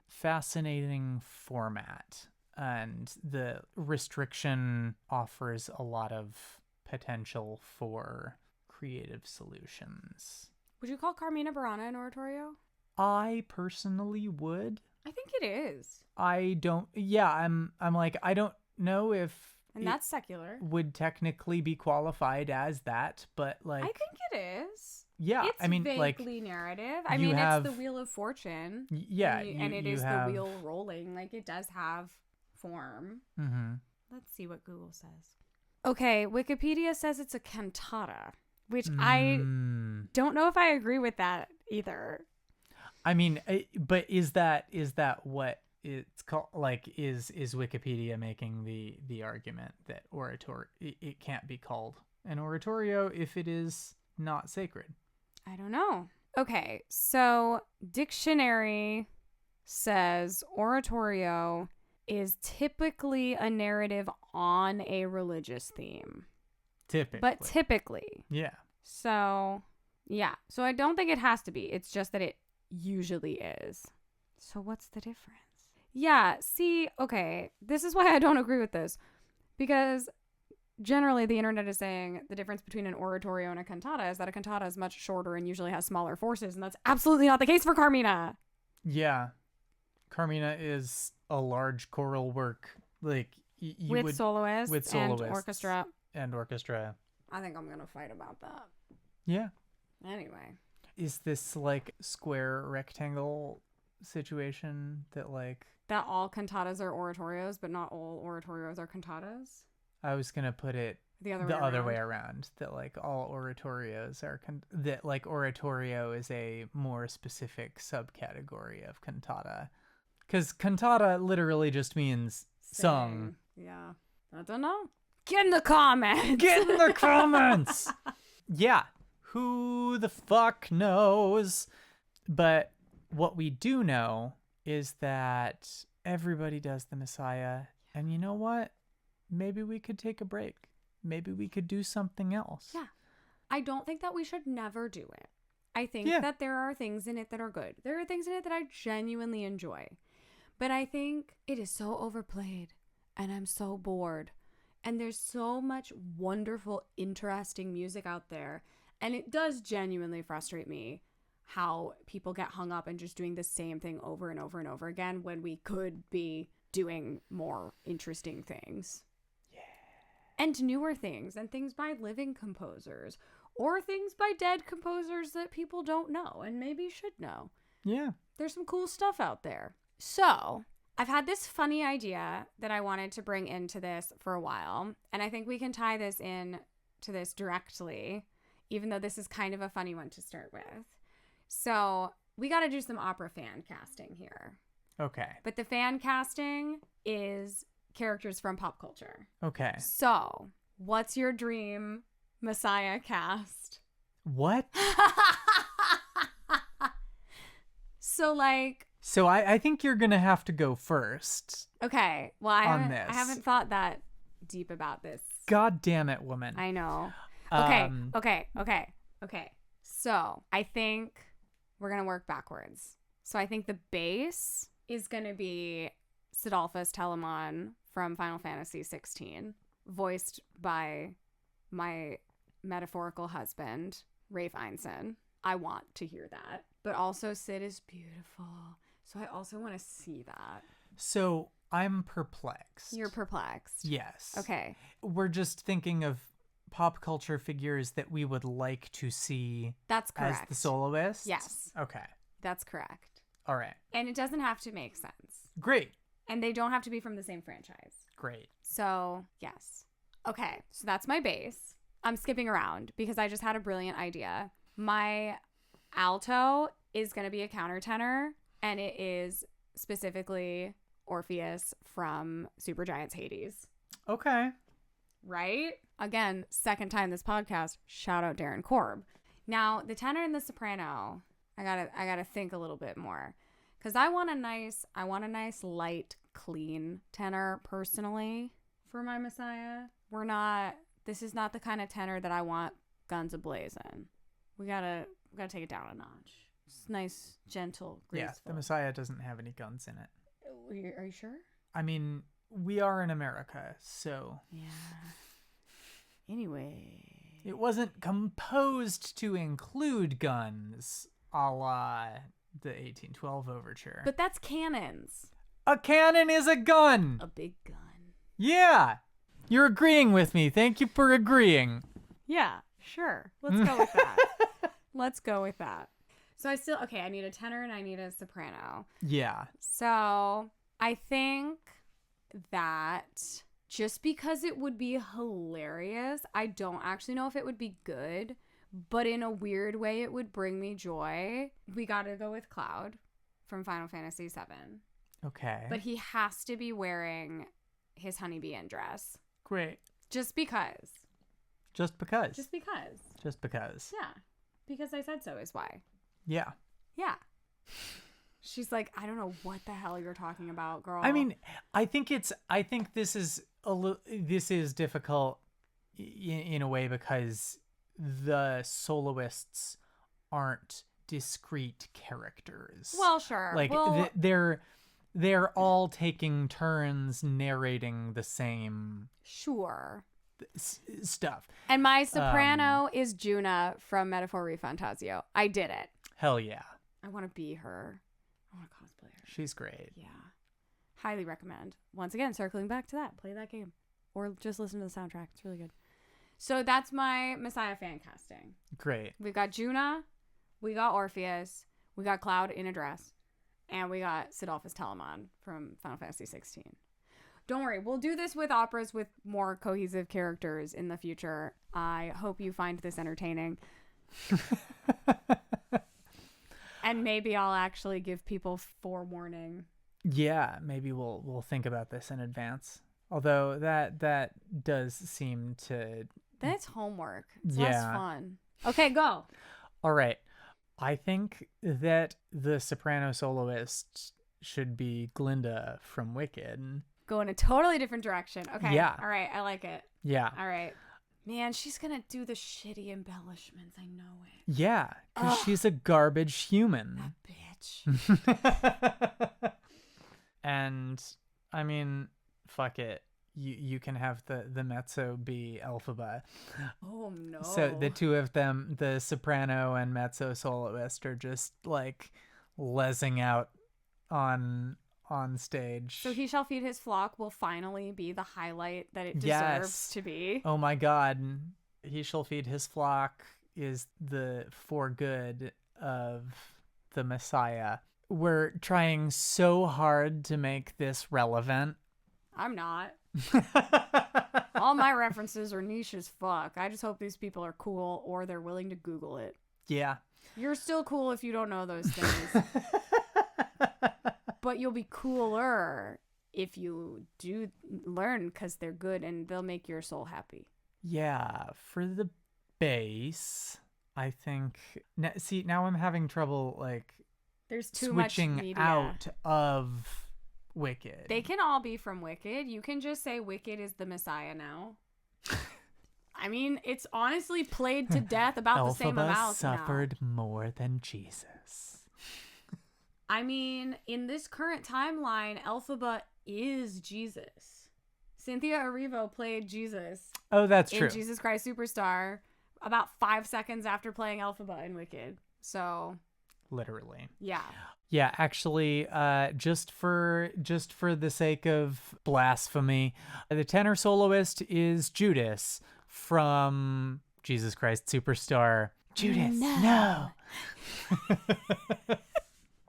fascinating format, and the restriction offers a lot of potential for creative solutions. Would you call Carmina Burana an oratorio? I personally would. I think it is. I don't. Yeah, I'm like, I don't know if. And that's secular. Would technically be qualified as that, but like. I think it is. Yeah, it's I mean, vaguely like, narrative. I mean, it's the Wheel of Fortune. Yeah, and it is the wheel rolling. Like, it does have form. Mm-hmm. Let's see what Google says. Okay, Wikipedia says it's a cantata, which I don't know if I agree with that either. I mean, but is that what it's called like is Wikipedia making the argument that it can't be called an oratorio if it is not sacred? I don't know. Okay, so dictionary says oratorio is typically a narrative on a religious theme. Typically. Yeah. So, yeah. So I don't think it has to be. It's just that it usually is. So what's the difference? Yeah, see, okay. This is why I don't agree with this. Because generally the internet is saying the difference between an oratorio and a cantata is that a cantata is much shorter and usually has smaller forces, and that's absolutely not the case for Carmina. Yeah. Carmina is a large choral work, like with soloists and orchestra. I think I'm gonna fight about that. Yeah. Anyway, is this like square rectangle situation that all cantatas are oratorios, but not all oratorios are cantatas? I was gonna put it the other way around. That like all oratorios are that like oratorio is a more specific subcategory of cantata. Because cantata literally just means sung. Yeah. I don't know. Get in the comments. Get in the comments. Yeah. Who the fuck knows? But what we do know is that everybody does the Messiah. And you know what? Maybe we could take a break. Maybe we could do something else. Yeah. I don't think that we should never do it. I think that there are things in it that are good. There are things in it that I genuinely enjoy. But I think it is so overplayed, and I'm so bored. And there's so much wonderful, interesting music out there. And it does genuinely frustrate me how people get hung up in just doing the same thing over and over and over again when we could be doing more interesting things. Yeah. And newer things, and things by living composers, or things by dead composers that people don't know and maybe should know. Yeah. There's some cool stuff out there. So, I've had this funny idea that I wanted to bring into this for a while, and I think we can tie this in to this directly, even though this is kind of a funny one to start with. So, we got to do some opera fan casting here. Okay. But the fan casting is characters from pop culture. Okay. So, what's your dream Messiah cast? What? So I think you're going to have to go first. Okay. Well, I haven't thought that deep about this. God damn it, woman. I know. Okay. So I think we're going to work backwards. So I think the bass is going to be Sidolphus Telamon from Final Fantasy 16, voiced by my metaphorical husband, Rafe Einson. I want to hear that. But also Sid is beautiful. So I also want to see that. So I'm perplexed. You're perplexed. Yes. Okay. We're just thinking of pop culture figures that we would like to see. That's correct. As the soloist? Yes. Okay. That's correct. All right. And it doesn't have to make sense. Great. And they don't have to be from the same franchise. Great. So, yes. Okay. So that's my bass. I'm skipping around because I just had a brilliant idea. My alto is going to be a countertenor, and it is specifically Orpheus from Supergiant's Hades. Okay. Right? Again, second time this podcast, shout out Darren Korb. Now, the tenor and the soprano, I gotta think a little bit more, because I want a nice light, clean tenor personally for my Messiah. This is not the kind of tenor that I want guns a-blazing. We gotta take it down a notch. It's nice, gentle, graceful. Yeah, the Messiah doesn't have any guns in it. Are you sure? I mean, we are in America, so... Yeah. Anyway... It wasn't composed to include guns, a la the 1812 overture. But that's cannons. A cannon is a gun! A big gun. Yeah! You're agreeing with me. Thank you for agreeing. Yeah, sure. Let's go with that. Let's go with that. So I need a tenor and I need a soprano. Yeah. So I think that just because it would be hilarious, I don't actually know if it would be good, but in a weird way, it would bring me joy. We got to go with Cloud from Final Fantasy VII. Okay. But he has to be wearing his honeybee end dress. Great. Just because. Just because. Just because. Just because. Yeah. Because I said so is why. Yeah. Yeah. She's like, I don't know what the hell you're talking about, girl. I mean, I think this is difficult in a way because the soloists aren't discrete characters. Well, sure. Like they're all taking turns narrating the same stuff. And my soprano is Juna from Metaphor Refantasio. I did it. Hell yeah. I want to be her. I want to cosplay her. She's great. Yeah. Highly recommend. Once again, circling back to that. Play that game. Or just listen to the soundtrack. It's really good. So that's my Messiah fan casting. Great. We got Juna. We got Orpheus. We got Cloud in a dress. And we got Sidolphus Telamon from Final Fantasy 16. Don't worry. We'll do this with operas with more cohesive characters in the future. I hope you find this entertaining. And maybe I'll actually give people forewarning. Yeah, maybe we'll think about this in advance. Although that does seem to... That's homework. It's less fun. Okay, go. All right. I think that the soprano soloist should be Glinda from Wicked. Go in a totally different direction. Okay. Yeah. All right. I like it. Yeah. All right. Man, she's going to do the shitty embellishments. I know it. Yeah, because she's a garbage human. That bitch. And, I mean, fuck it. You can have the mezzo be Elphaba. Oh, no. So the two of them, the soprano and mezzo soloist, are just, like, lesing out on stage. So He Shall Feed His Flock will finally be the highlight that it deserves to be. Oh my god. He Shall Feed His Flock is the for good of the Messiah. We're trying so hard to make this relevant. I'm not. All my references are niche as fuck. I just hope these people are cool or they're willing to Google it. Yeah. You're still cool if you don't know those things. But you'll be cooler if you do learn because they're good and they'll make your soul happy. Yeah. For the bass, I think... Now I'm having trouble, like... There's too much switching out of Wicked. They can all be from Wicked. You can just say Wicked is the Messiah now. I mean, it's honestly played to death about the same amount suffered more than Jesus. I mean, in this current timeline, Elphaba is Jesus. Cynthia Erivo played Jesus. Oh, that's true. In Jesus Christ Superstar about 5 seconds after playing Elphaba in Wicked. So... literally. Yeah. Yeah, actually, just for the sake of blasphemy, the tenor soloist is Judas from Jesus Christ Superstar. Judas, no.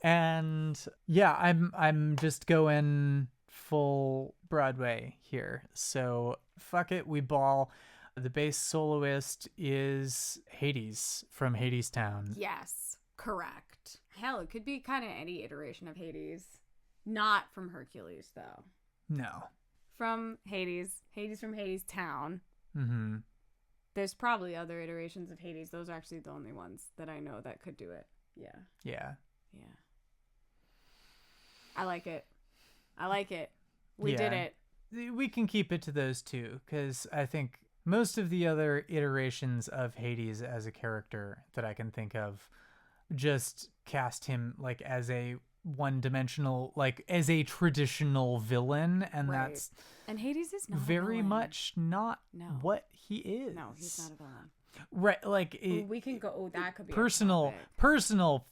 And yeah, I'm just going full Broadway here. So fuck it, we ball. The bass soloist is Hades from Hades Town. Yes, correct. Hell, it could be kind of any iteration of Hades. Not from Hercules, though. No. From Hades. Hades from Hades Town. Mm-hmm. There's probably other iterations of Hades. Those are actually the only ones that I know that could do it. Yeah. Yeah. Yeah. I like it. I like it. We did it. We can keep it to those two, because I think most of the other iterations of Hades as a character that I can think of just cast him like as a one-dimensional, like as a traditional villain, and that's Hades is not very much not what he is. No, he's not a villain. Right, like we can go. Oh, that could be personal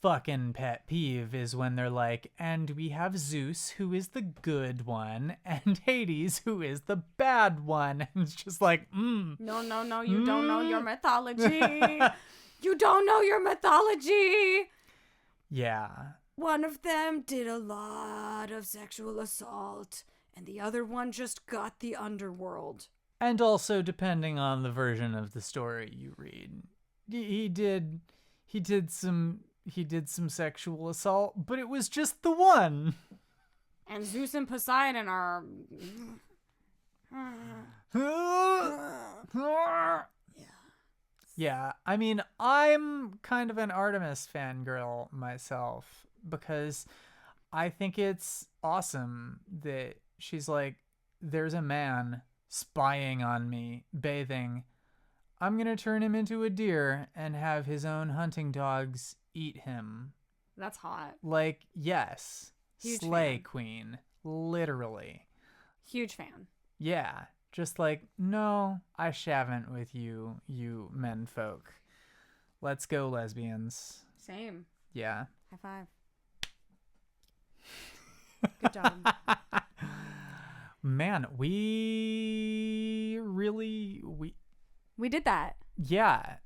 fucking pet peeve is when they're like, and we have Zeus, who is the good one, and Hades, who is the bad one, and it's just like, No, you don't know your mythology. You don't know your mythology. Yeah. One of them did a lot of sexual assault, and the other one just got the underworld. And also, depending on the version of the story you read, he did some sexual assault, but it was just the one. And Zeus and Poseidon are... Yeah, I mean, I'm kind of an Artemis fangirl myself because I think it's awesome that she's like, there's a man spying on me, bathing. I'm going to turn him into a deer and have his own hunting dogs eat him. That's hot. Like, yes. Huge Slay fan. queen. Literally. Huge fan. Yeah. Just like, no, I shan't with you, you men folk. Let's go, lesbians. Same. Yeah. High five. Good job. Man, we did that. Yeah.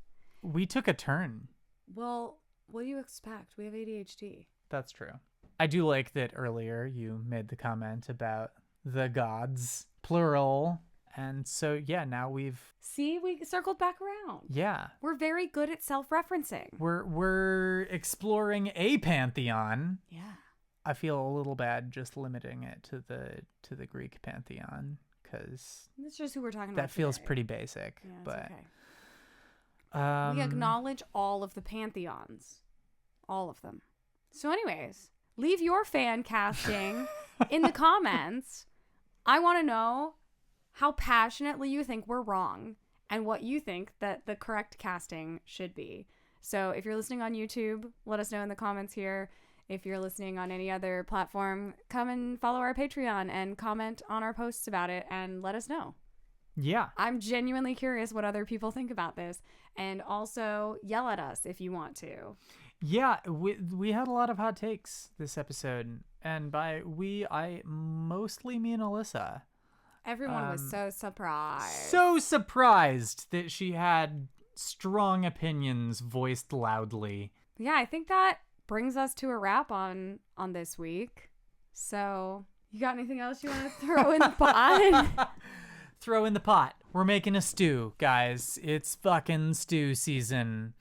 We took a turn. Well, what do you expect? We have ADHD. That's true. I do like that earlier you made the comment about the gods, plural. And so, yeah, now we've... See, we circled back around. Yeah. We're very good at self-referencing. We're exploring a pantheon. Yeah. I feel a little bad just limiting it to the Greek pantheon because that's just who we're talking about. That feels today. Pretty basic. Yeah, but okay. We acknowledge all of the pantheons. All of them. So anyways, leave your fan casting in the comments. I want to know how passionately you think we're wrong and what you think that the correct casting should be. So if you're listening on YouTube, let us know in the comments here. If you're listening on any other platform, come and follow our Patreon and comment on our posts about it and let us know. Yeah. I'm genuinely curious what other people think about this. And also yell at us if you want to. Yeah, we had a lot of hot takes this episode. And by we, I mostly mean Alissa. Everyone was so surprised. So surprised that she had strong opinions voiced loudly. Yeah, I think that brings us to a wrap on this week. So, you got anything else you want to throw in the pot? Throw in the pot. We're making a stew, guys. It's fucking stew season.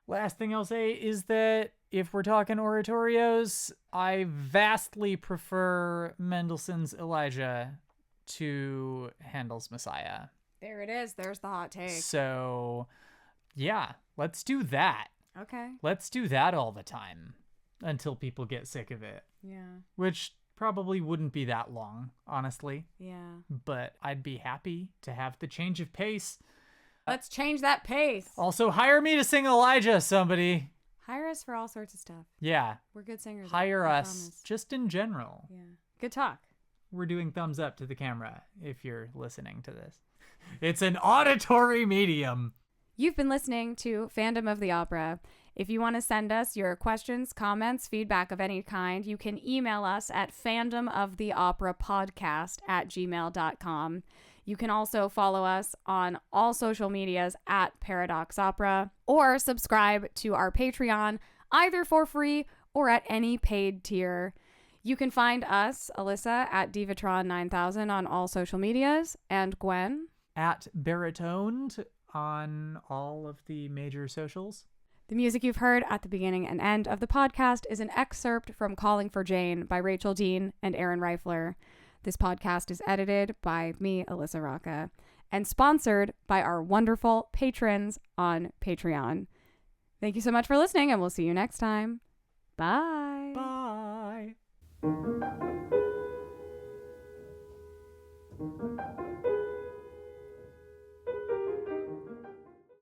Last thing I'll say is that if we're talking oratorios, I vastly prefer Mendelssohn's Elijah to Handel's Messiah. There it is. There's the hot take. So, yeah, let's do that. Okay. Let's do that all the time until people get sick of it. Yeah. Which probably wouldn't be that long, honestly. Yeah. But I'd be happy to have the change of pace. Let's change that pace. Also, hire me to sing Elijah, somebody. Hire us for all sorts of stuff. Yeah. We're good singers. Hire I us promise. just in general. Yeah. Good talk. We're doing thumbs up to the camera if you're listening to this. It's an auditory medium. You've been listening to Fandom of the Opera. If you want to send us your questions, comments, feedback of any kind, you can email us at fandomoftheoperapodcast@gmail.com. You can also follow us on all social medias at Paradox Opera or subscribe to our Patreon either for free or at any paid tier. You can find us, Alissa, at Divatron9000 on all social medias, and Gwen at Baratoned on all of the major socials. The music you've heard at the beginning and end of the podcast is an excerpt from Calling for Jane by Rachel Dean and Aaron Reifler. This podcast is edited by me, Alissa Roca, and sponsored by our wonderful patrons on Patreon. Thank you so much for listening, and we'll see you next time. Bye. Bye.